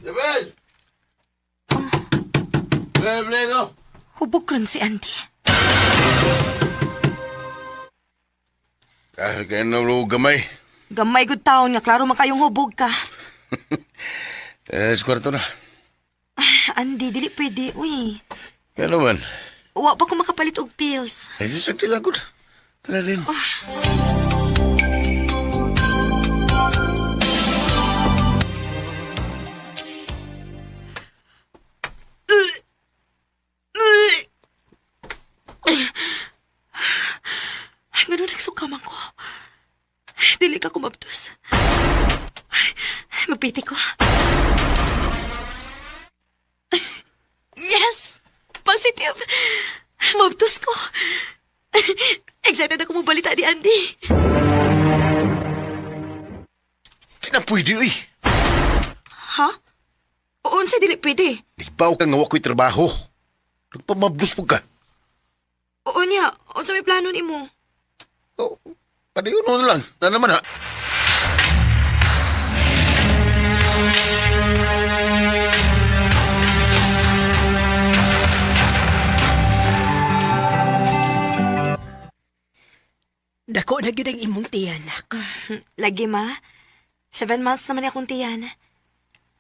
Isabel! Isabel, Hubog ron si Andy. Kahit kayo na gamay. Gamay good taon nga, klaro man kayong hubog ka. Sa kwarto na. Andy, dili pwede, uy. Kaya naman. Wa pa ko makapalit og pills. Ay, sasagdi lang ko. Tara din. Ganun nagsukaman ko. Dili ka kumabdos. Magpiti ko. Yes! Positive! Mabdos ko. Excited ako mabalita ni Andy. Di na pwede, uy. Ha? Oon sa dili pwede. Di ba ka nga wako'y trabaho? Nagpamabdos po ka. Oo niya. Oon sa may plano ni mo. Oh, padayon mo na lang. Na naman, ha? Dako na gyud ang imong tiyanak. Lagi, ma. 7 months naman akong tiyan.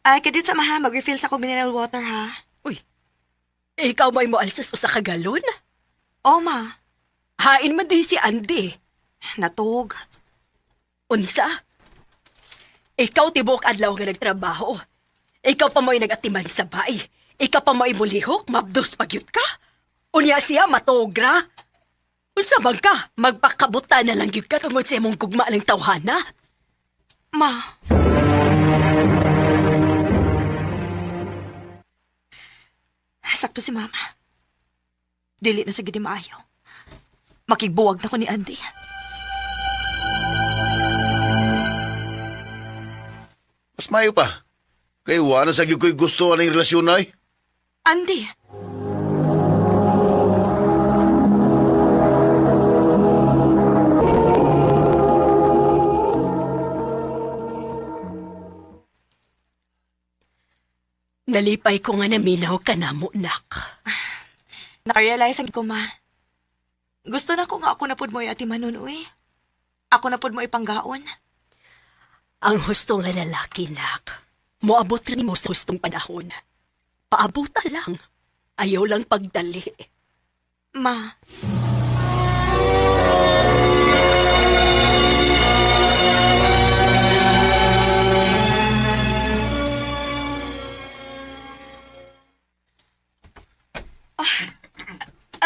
Ay, kadit sa maha, mag-refill sa kong mineral water, ha? Uy, ikaw may mo alsas usa ka galon? Oo, ma. Hain man din si Andy. Natug. Unsa? Ikaw tibok adlaw nga nagtrabaho. Ikaw pa mo'y nagatiman sa bay. Ikaw pa mo'y mulihok, mabdos pagyut ka. Unya siya matogra. Unsa bang ka? Magpakabuta na lang gyud ka tungod sa imong gugma lang tawhana. Ma. Eksakto si Mama. Dili na sa gidi maayo. Makigbuwag na ko ni Andy. Mas mayo pa. Kaya wala sa ko'y gusto anong relasyon na eh. Andy! Nalipay ko nga naminaw ka na mo, nak. Nakarealize ko, Ma. Gusto na ko nga ako na pud mo ati manunoy. Ako na pud mo ipanggaon. Ang husto nga lalaki, nak. Moabot rin mo sa hustong panahon. Paabuta lang. Ayaw lang pagdali. Ma.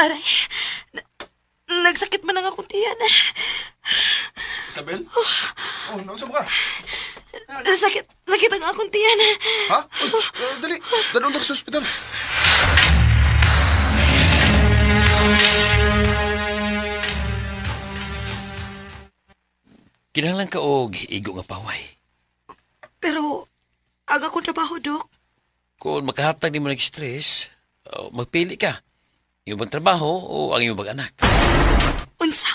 Aray, nagsakit man ang akong tiyan. Isabel? Oh, naunsa mo ka? Sakit ang akong tiyan. Ha? Uy, dali. Dadong sa ospital. Kinahanglan ka og igo nga paway. Pero, aga ko trabaho, Dok. Kung makahatag di mo nag-stress, magpili ka. Yung bang trabaho o ang iyong bang anak. Unsa?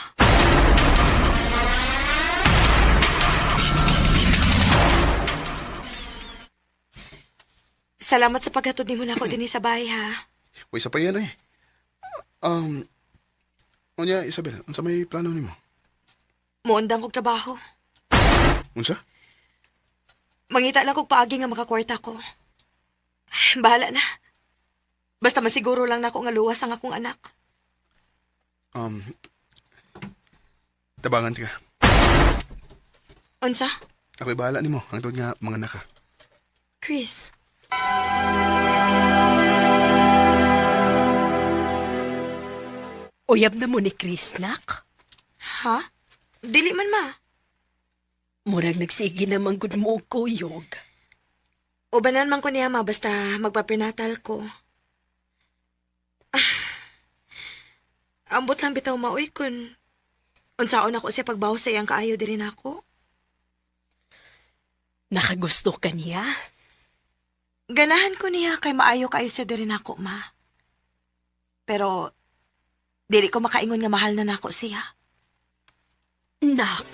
Salamat sa paghatod ni mo na ako din sa bahay, ha? Uy, sa pa yan eh. Onya, Isabel, unsa may plano nimo? Muundang kong trabaho. Unsa? Mangita lang kong paagi nga makakwarta ko. Bahala na. Basta masiguro lang na ako nga luwas ang akong anak. Tabangan ka. Unsa? Ako'y bahala nimo, ang tawag nga mga anak ka. Chris. Uyab na mo ni Chris, nak. Ha? Dili man, Ma. Murag nagsige naman gud mo og kuyog. Ubanan man ko niya, Ma, basta magpaprenatal ko. Ambot lang bitaw maoy kun unsaon ako siya pagbaw sa iyang kaayo diri nako. Nakagusto ka niya? Ganahan ko niya kay maayo kaayo siya diri nako, Ma. Pero dili ko makaingon nga mahal na nako siya. Nak.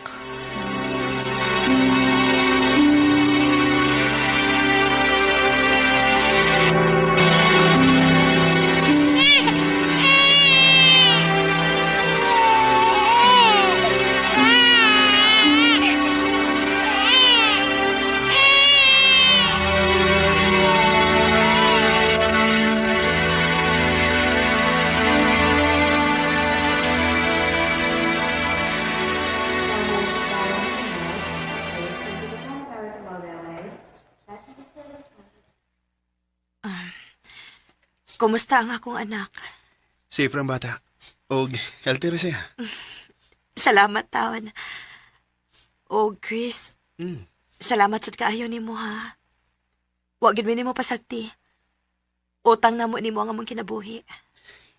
Kumusta ang akong anak? Safe ang bata. O, healthy rin siya. Salamat, taon. O, Chris. Salamat sa kaayo ni mo, ha? Huwag gid mo pasagti. Utang na mo ni mo ang among kinabuhi.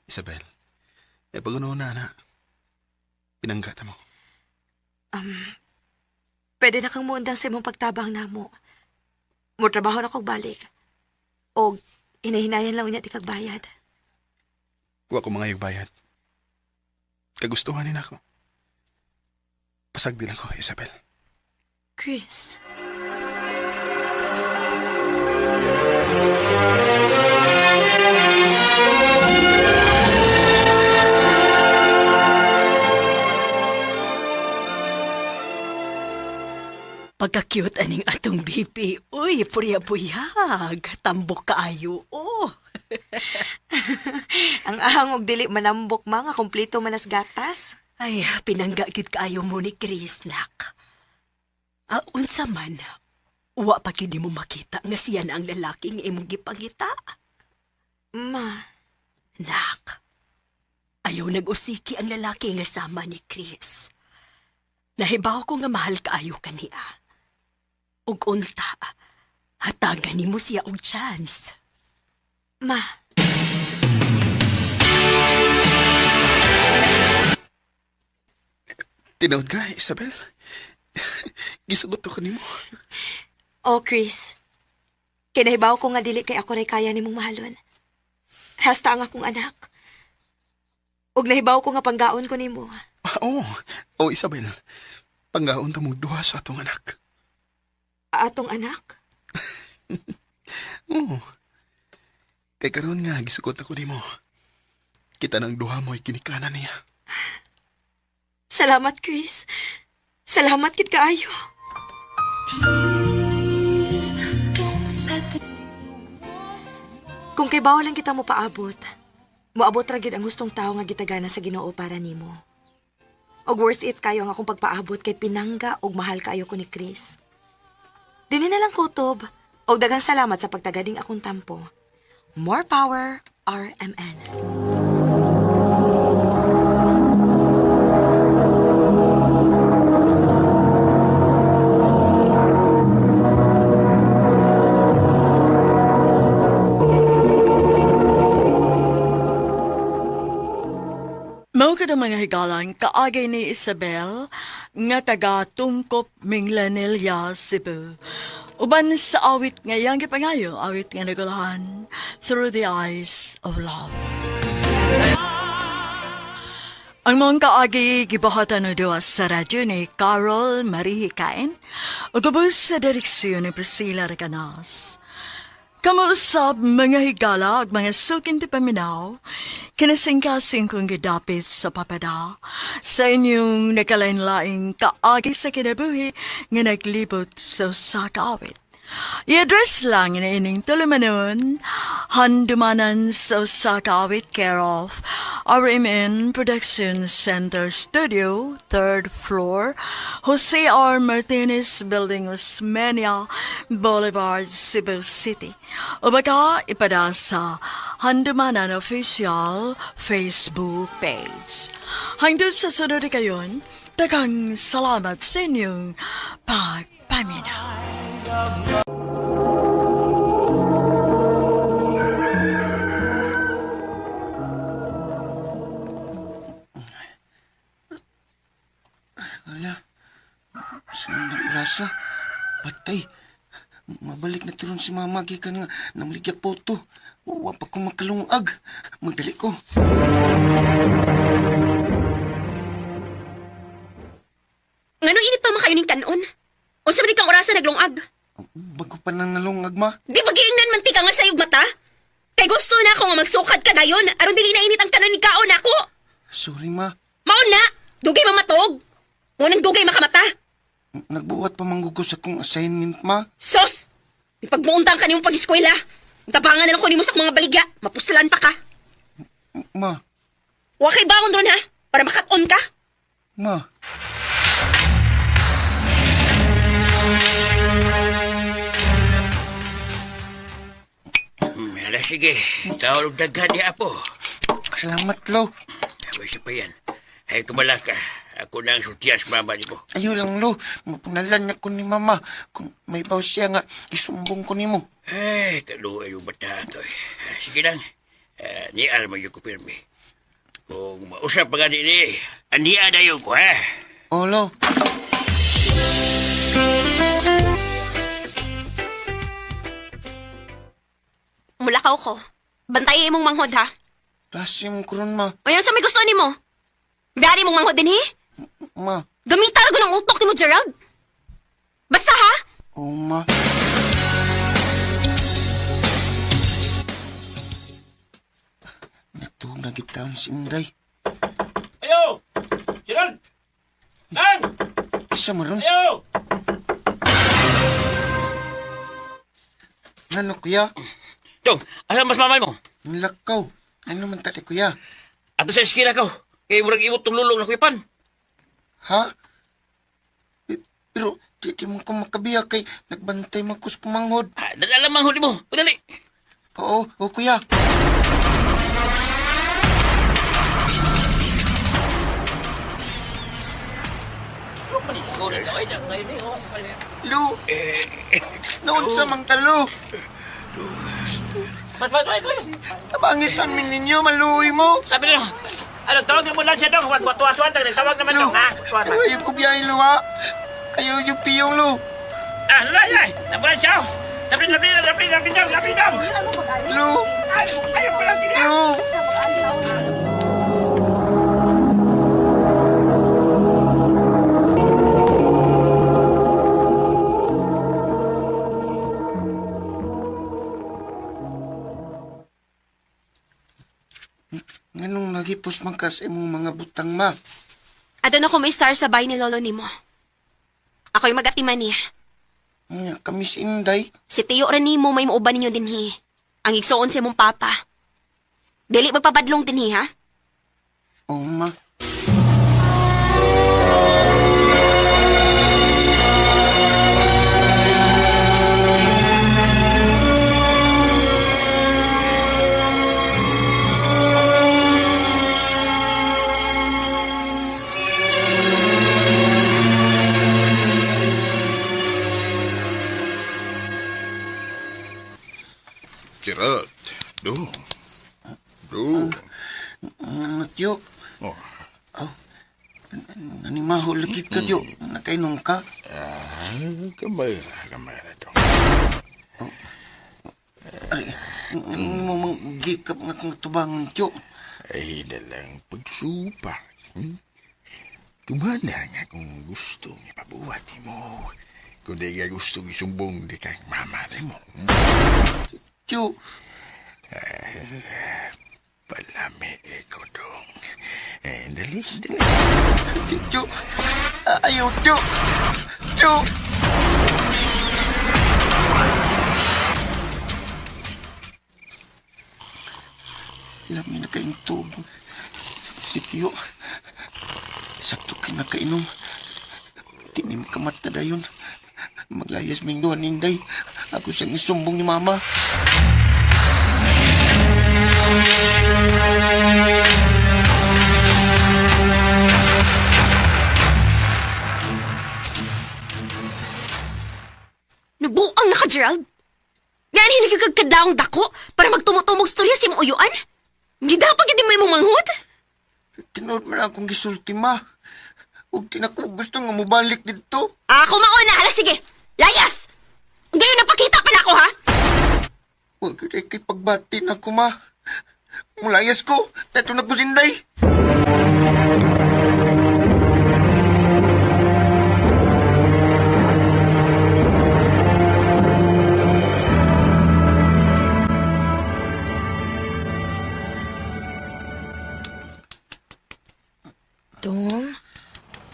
Isabel, pag-unaw na. Pinanggata mo. Pwede na kang muundang sa imong pagtabang na mo. Mo trabaho na kong balik. O, hinahinayan lang niya tikag bayad. Huwag ko mga bayad. Kagustuhan din ako. Pasag din ako, Isabel. Chris. Pagka-cute aning atong bibi. Uy, purya-puyag. Tambok kaayo. Oh. Ang ahang og dili manambok, mga kompleto manas gatas. Ay, pinanggagid kaayo mo ni Chris, nak. Unsa man, wa pa kini mo makita nga siya na ang lalaking imong gipangita. Ma. Nak, ayaw nag-usiki ang lalaki nga sama ni Chris. Nahibaw ko nga mahal kaayo kaniya. Ug unta, hatagan nimo siya og chance. Ma. Tinood ka, Isabel? Gisugot ako nimo. Oh, Chris. Kinahibaw ko nga dili kay ako ray kaya nimong mahalon. Hasta ang akong anak. Ug nahibaw ko nga panggaon ko nimo. Oo, Isabel. Panggaon ta mong duha sa atong anak. Atong anak? Oo. Kay karon nga, gisugot ako nimo. Kita ng duha mo'y kinikanan niya. Salamat, Chris. Salamat kit kaayo. Kung kay bawal lang kita mo paabot, moabot ra gyud ang gustong tao nga gitagana sa Ginoo para nimo. Og worth it kayo ang akong pagpaabot kay pinangga og mahal kaayo ko ni Chris. Dili na lang kutob og daghang salamat sa pagtagading akong tampo. More power, RMN. Mao kada mga higalan kaagay ni Isabel nga taga Tungkop Minglanilla, Cebu. Uban sa awit nga yang gipangayo, awit nga nagulahan, Through the Eyes of Love. Ang mga kaagi gibahatan na duwa sa radyo ni Carol Marie Hikain o gabos sa direksyon ni Priscilla Recanas. Kamuusap mga higala at mga sukin ti paminaw, kinasingkasing kong gidapit sa papada sa inyong nakalain-laing kaagi sa kinabuhi nga naglibot sa usakawit. I-address lang na ining tulumanon, handumanan sa usakawit care of RMN Production Center Studio, 3rd floor, Jose R. Martinez Building, Osmeña Boulevard, Cebu City. O baka ipada sa Handumanan Official Facebook page. Hanggang sa sunod kayon, daghang salamat sa inyong pagpaminaw. Ala, saan rasa? Patay. Mabalik na tiron si mama gikan nga namaligyak po to. Wa pa ko makalungag. Magdali ko. Ngano init pa makayo ning kanon? O sa kang orasan naglungag? Bago pa nang nalungag, ma. Di ba giingnan man tika nga sayog mata? Kay gusto na ako nga magsukad ka dayon, aron dili na init ang kanon ni kaon ako. Sorry, ma. Maon na! Dugay mamatog! Ngunang dugay makamata! Nagbuhat pa manggugos akong assignment, ma. Sos! Ipagmuuntang ka niyong pag-eskwela. Tabangan na lang ko ni mo sa mga baligya. Mapustalan pa ka. Ma. Huwag kay bangon doon ha, para makat-on ka. Ma. Ala, sige. Tawag daghan di apo. Salamat, Lo. Abay siya pa yan. Ay, kumalas ka. Ako na ang sultiyas mama ni mo. Ayaw lang, Lo. Mapunalan ako ni Mama. Kung may baw siya nga, isumbong ko ni mo. Ay, kaluwa yung bata to eh. Sige lang. Ni Alma yung kupirme. Kung mausap pa gani ni, aniya na yung ko, ha? Oo, Lo. Mulakaw ko. Bantayin mong manghod ha. Tasim ko ron, Ma. O yan sa may gusto ni mo. Biyari mong manghod din Ma. Gamitar ko ng utok ni mo, Gerald. Basta ha? Oo, Ma. Nagtuhog na gitawin si Inday. Ayo! Gerald! Lang! Isa mo ron? Ayo! Ano, kuya? Dong, alam mas mamay mo? Nilakaw. Ano man tali, kuya? Ato sa eskila ko. Kaya murag imot tong lulong na kuyapan. Ha? Pero, di mo ko makabiya kay nagbantay man ko sa kumanghod. Dala manghod mo. Pagdali. Oo, kuya. Lu! Noon sa mangkalo. Bat. Tabangitan min ninyo, maluwi mo. Sabi na. Ano, tawagin mo lang siya dong. Wat-wat-wat-wat. Tawag naman dong, ha? Ayaw ko biyahin, lo, ha? Ayaw yung piyong, lo. Ah, lala. Nabulan siya. Lapit dong. Lo. Ayaw ko lang pinag. Lo. Nganong nagipos man ka sa imong mga butang, ma? Adto na ko may star sa bahay ni lolo nimo. Ako'y mag-atiman niya. Nga kami si Inday. Si Tiyo rin nimo may mauban ninyo dinhi. Ang igsoon si mong papa. Dili magpapadlong dinhi, ha? Oo, ma. Gerald, do. Natyo. Oh. Nanimaho lagi ka, Jo. Nakainom ka. Kamay na to. Ay, mo mang gikap nga kang tubangan, Jo. Ay, dalang pagsupa. Tumana nga kung gustong ipabuhat mo. Kung di ka gustong isumbong di kang mama mo. Jo. Palami ko dong. Dali. Jo. Ayaw, Jo. Jo. Lami na kayong tubo. Si Tiyo. Sakto kinakainom. Tinim kamat na dayon. Maglayas ming duhan ninday. Ako siyang isumbong ni Mama. Nabuang na ka, Gerald. Nga hindi kagkadaong dako para magtumutumog storya si mong uyuan? Hindi dapat hindi mo imong manghod? Tinood man akong gisulti, Ma. Huwag tinako gusto nga mubalik dito. Ako mauna. Hala, sige. Layas! Ngayon napakita pa na ako, ha? Huwag kay pagbati na ko, Ma. Mulayas ko. Dato na ko sinday.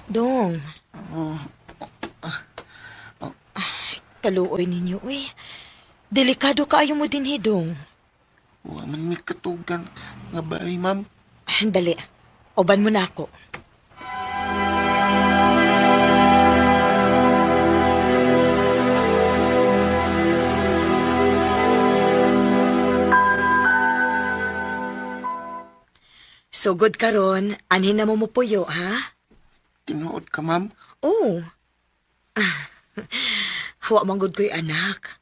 Dong. Kaluoy ninyo, eh. Delikado kaayo mo din, Dong. Huwag man may katugan nga ba, Ma'am? Dali. Oban mo na ako. Sugod karon, anhin na mo puyo, ha? Tinuod ka, Ma'am? Oo. Hawa manggod ko'y anak.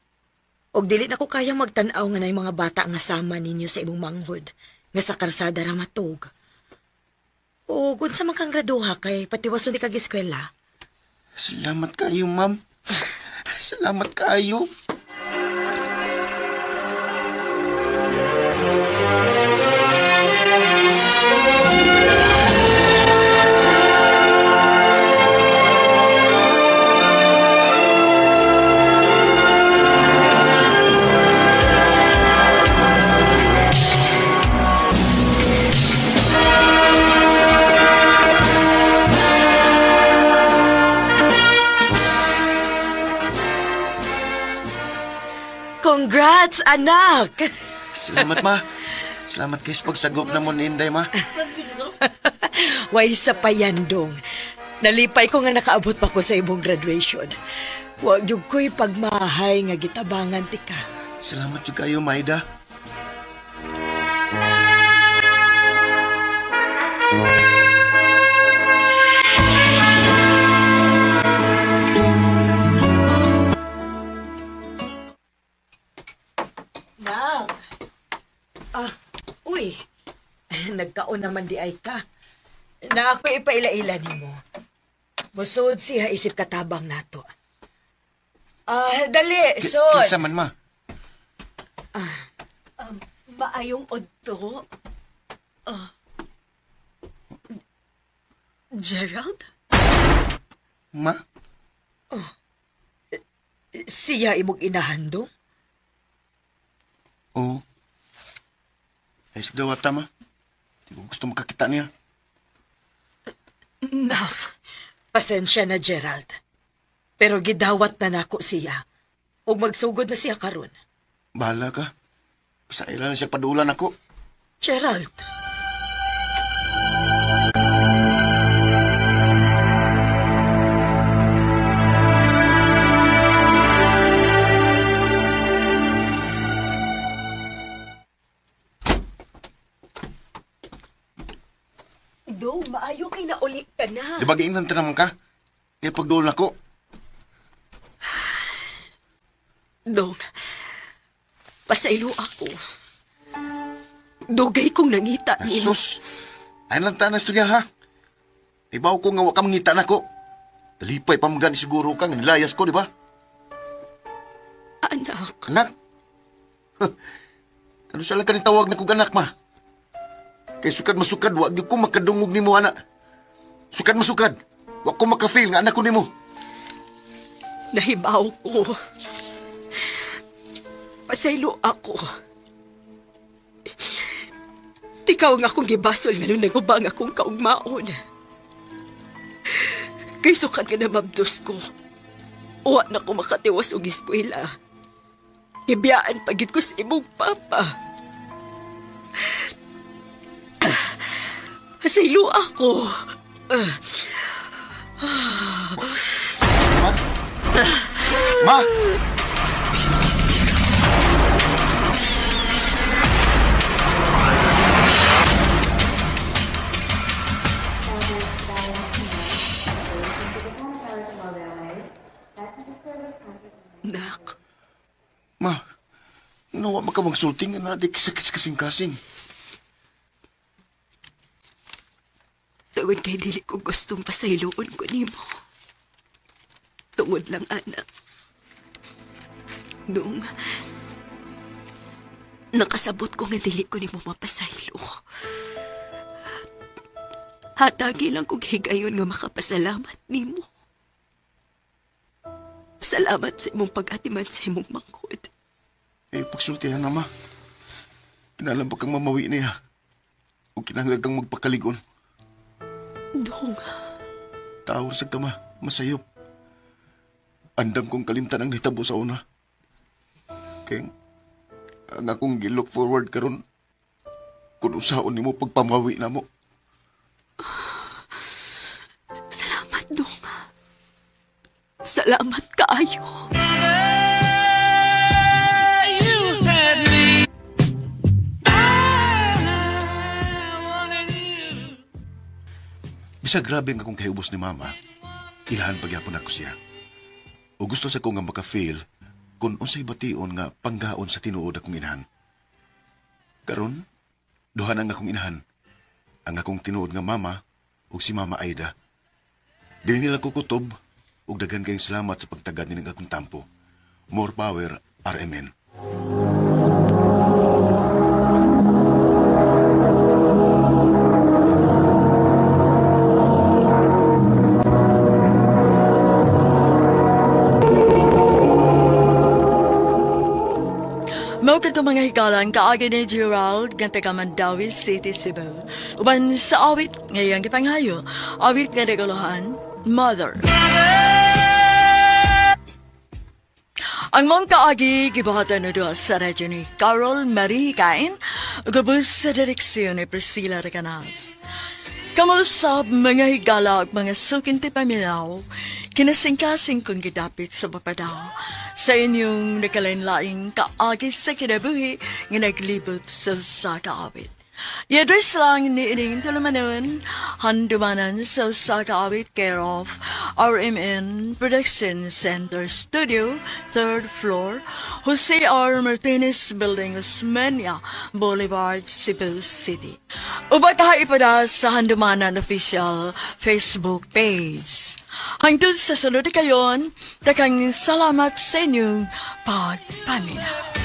Og dili na ko kaya magtanaw nga na yung mga bata nga sama ninyo sa imong manghod nga sa karsada ra matog. O unsa man kang graduha kay patiwason ni kag eskwela. Salamat kayo, Ma'am. Salamat kayo. Congrats, anak! Salamat, Ma. Salamat kayo sa pagsagop na mo ni Inday, Ma. Way sa payandong. Nalipay ko nga nakaabot pa ko sa imong graduation. Huwag yung ko'y pagmahay nga gitabangan tika. Salamat yung kayo, Maida. Uy, kaugmaon naman di ay ka. Na ako ipaila-ila nimo. Musod siya isip katabang nato. Dali, sod. Kinsa man, ma? Maayong odto. Gerald? Ma? Siya imong inahandong? Oo. Ay, sigdawata, ma. Di ko gusto makakita niya. Pasensya na, Gerald. Pero gidawat na nako siya. Ug magsugod na siya karon. Bahala ka. Basta ilan na siya padulan ako. Gerald. Dong, maayo kay nauli ka na. Di ba giingnan naman ka? Kaya pagdulan ako. Dong, pasaylo ako. Dugay kong nangita ni mo. Sus! Ay lang ta na istorya, ha? Ibaw ko nga wa ka mangita na ko. Dalipay pamagan siguro ka, nga nilayas ko, di ba? Anak. Anak? Ano sala ka ni tawag na kong anak, ma? Kay sukad masukad, wag ko makadungog ni mo, anak. Sukad masukad. Wag ko makafeel nga anak ko ni mo. Nahibaw ko. Pasaylo ako. Tikaw nga akong gibasol nga nung nagubang akong kaugmaon. Kay sukad nga na mabdos ko. Uwa na ko makatiwas og eskwela. Ibiyaan pagid ko sa imong papa. Pasaylo ako. Ma! Nak. Ma, nawa maka magsulting na di kisakit kasing-kasing. Tungod kay dili ko gustong pasayloon ko nimo. Tungod lang, anak. Nung nakasabot ko nga dili ko nimo mapasaylo. Hatagi lang kong higayon nga makapasalamat nimo. Salamat sa imong pag-atiman sa imong mangkod. Eh, pagsultihan na, ma. Kinalam ba kang mamawi niya? O kinahanglan kang magpakaligon? Dong. Tawar sa tama, masayop. Andam kong kalimtan ang nitabo sa una. Kaya ang akong gilook forward karon kung usaon ni mo pagpamawi na mo. Salamat, Dong. Salamat kaayo. Bisa grabe nga kung kahubos ni mama, ilahan pagyapon ako siya. O gusto sa ko nga maka-feel kung unsay bation nga panggaon sa tinuod akong inahan. Karon, duha na nga akong inahan. Ang akong tinuod nga mama ug si Mama Aida. Dili nila ko kutob ug daghan kayong salamat sa pagtagad nilang akong tampo. More power, RMN. Mao kadto mga hikalan kaagi ni Gerald nga taga Mandawi City, Cebu. Uban sa awit ngayong gipanghayo, awit nga reguluhan, Mother. Ang mong kaagi gibuhatan na doon sa radyo ni Carol Marie Cain, gabos sa direksyon ni Priscilla Recanas. Kamusab mga higala at mga sukinti paminaw, kinasingkasing kong gidapit sa papadaw sa inyong nakalain-laing kaagi sa kinabuhi nga naglibot sa kaawit. I-address lang ni ining tulumanon, handumanan sa usa ka awit care of RMN Production Center Studio, 3rd floor, Jose R. Martinez Building, Osmeña Boulevard, Cebu City. Uba tayo ipada sa handumanan official Facebook page. Hangtod sa sunod kayon, takang salamat sa inyong pagpaminaw.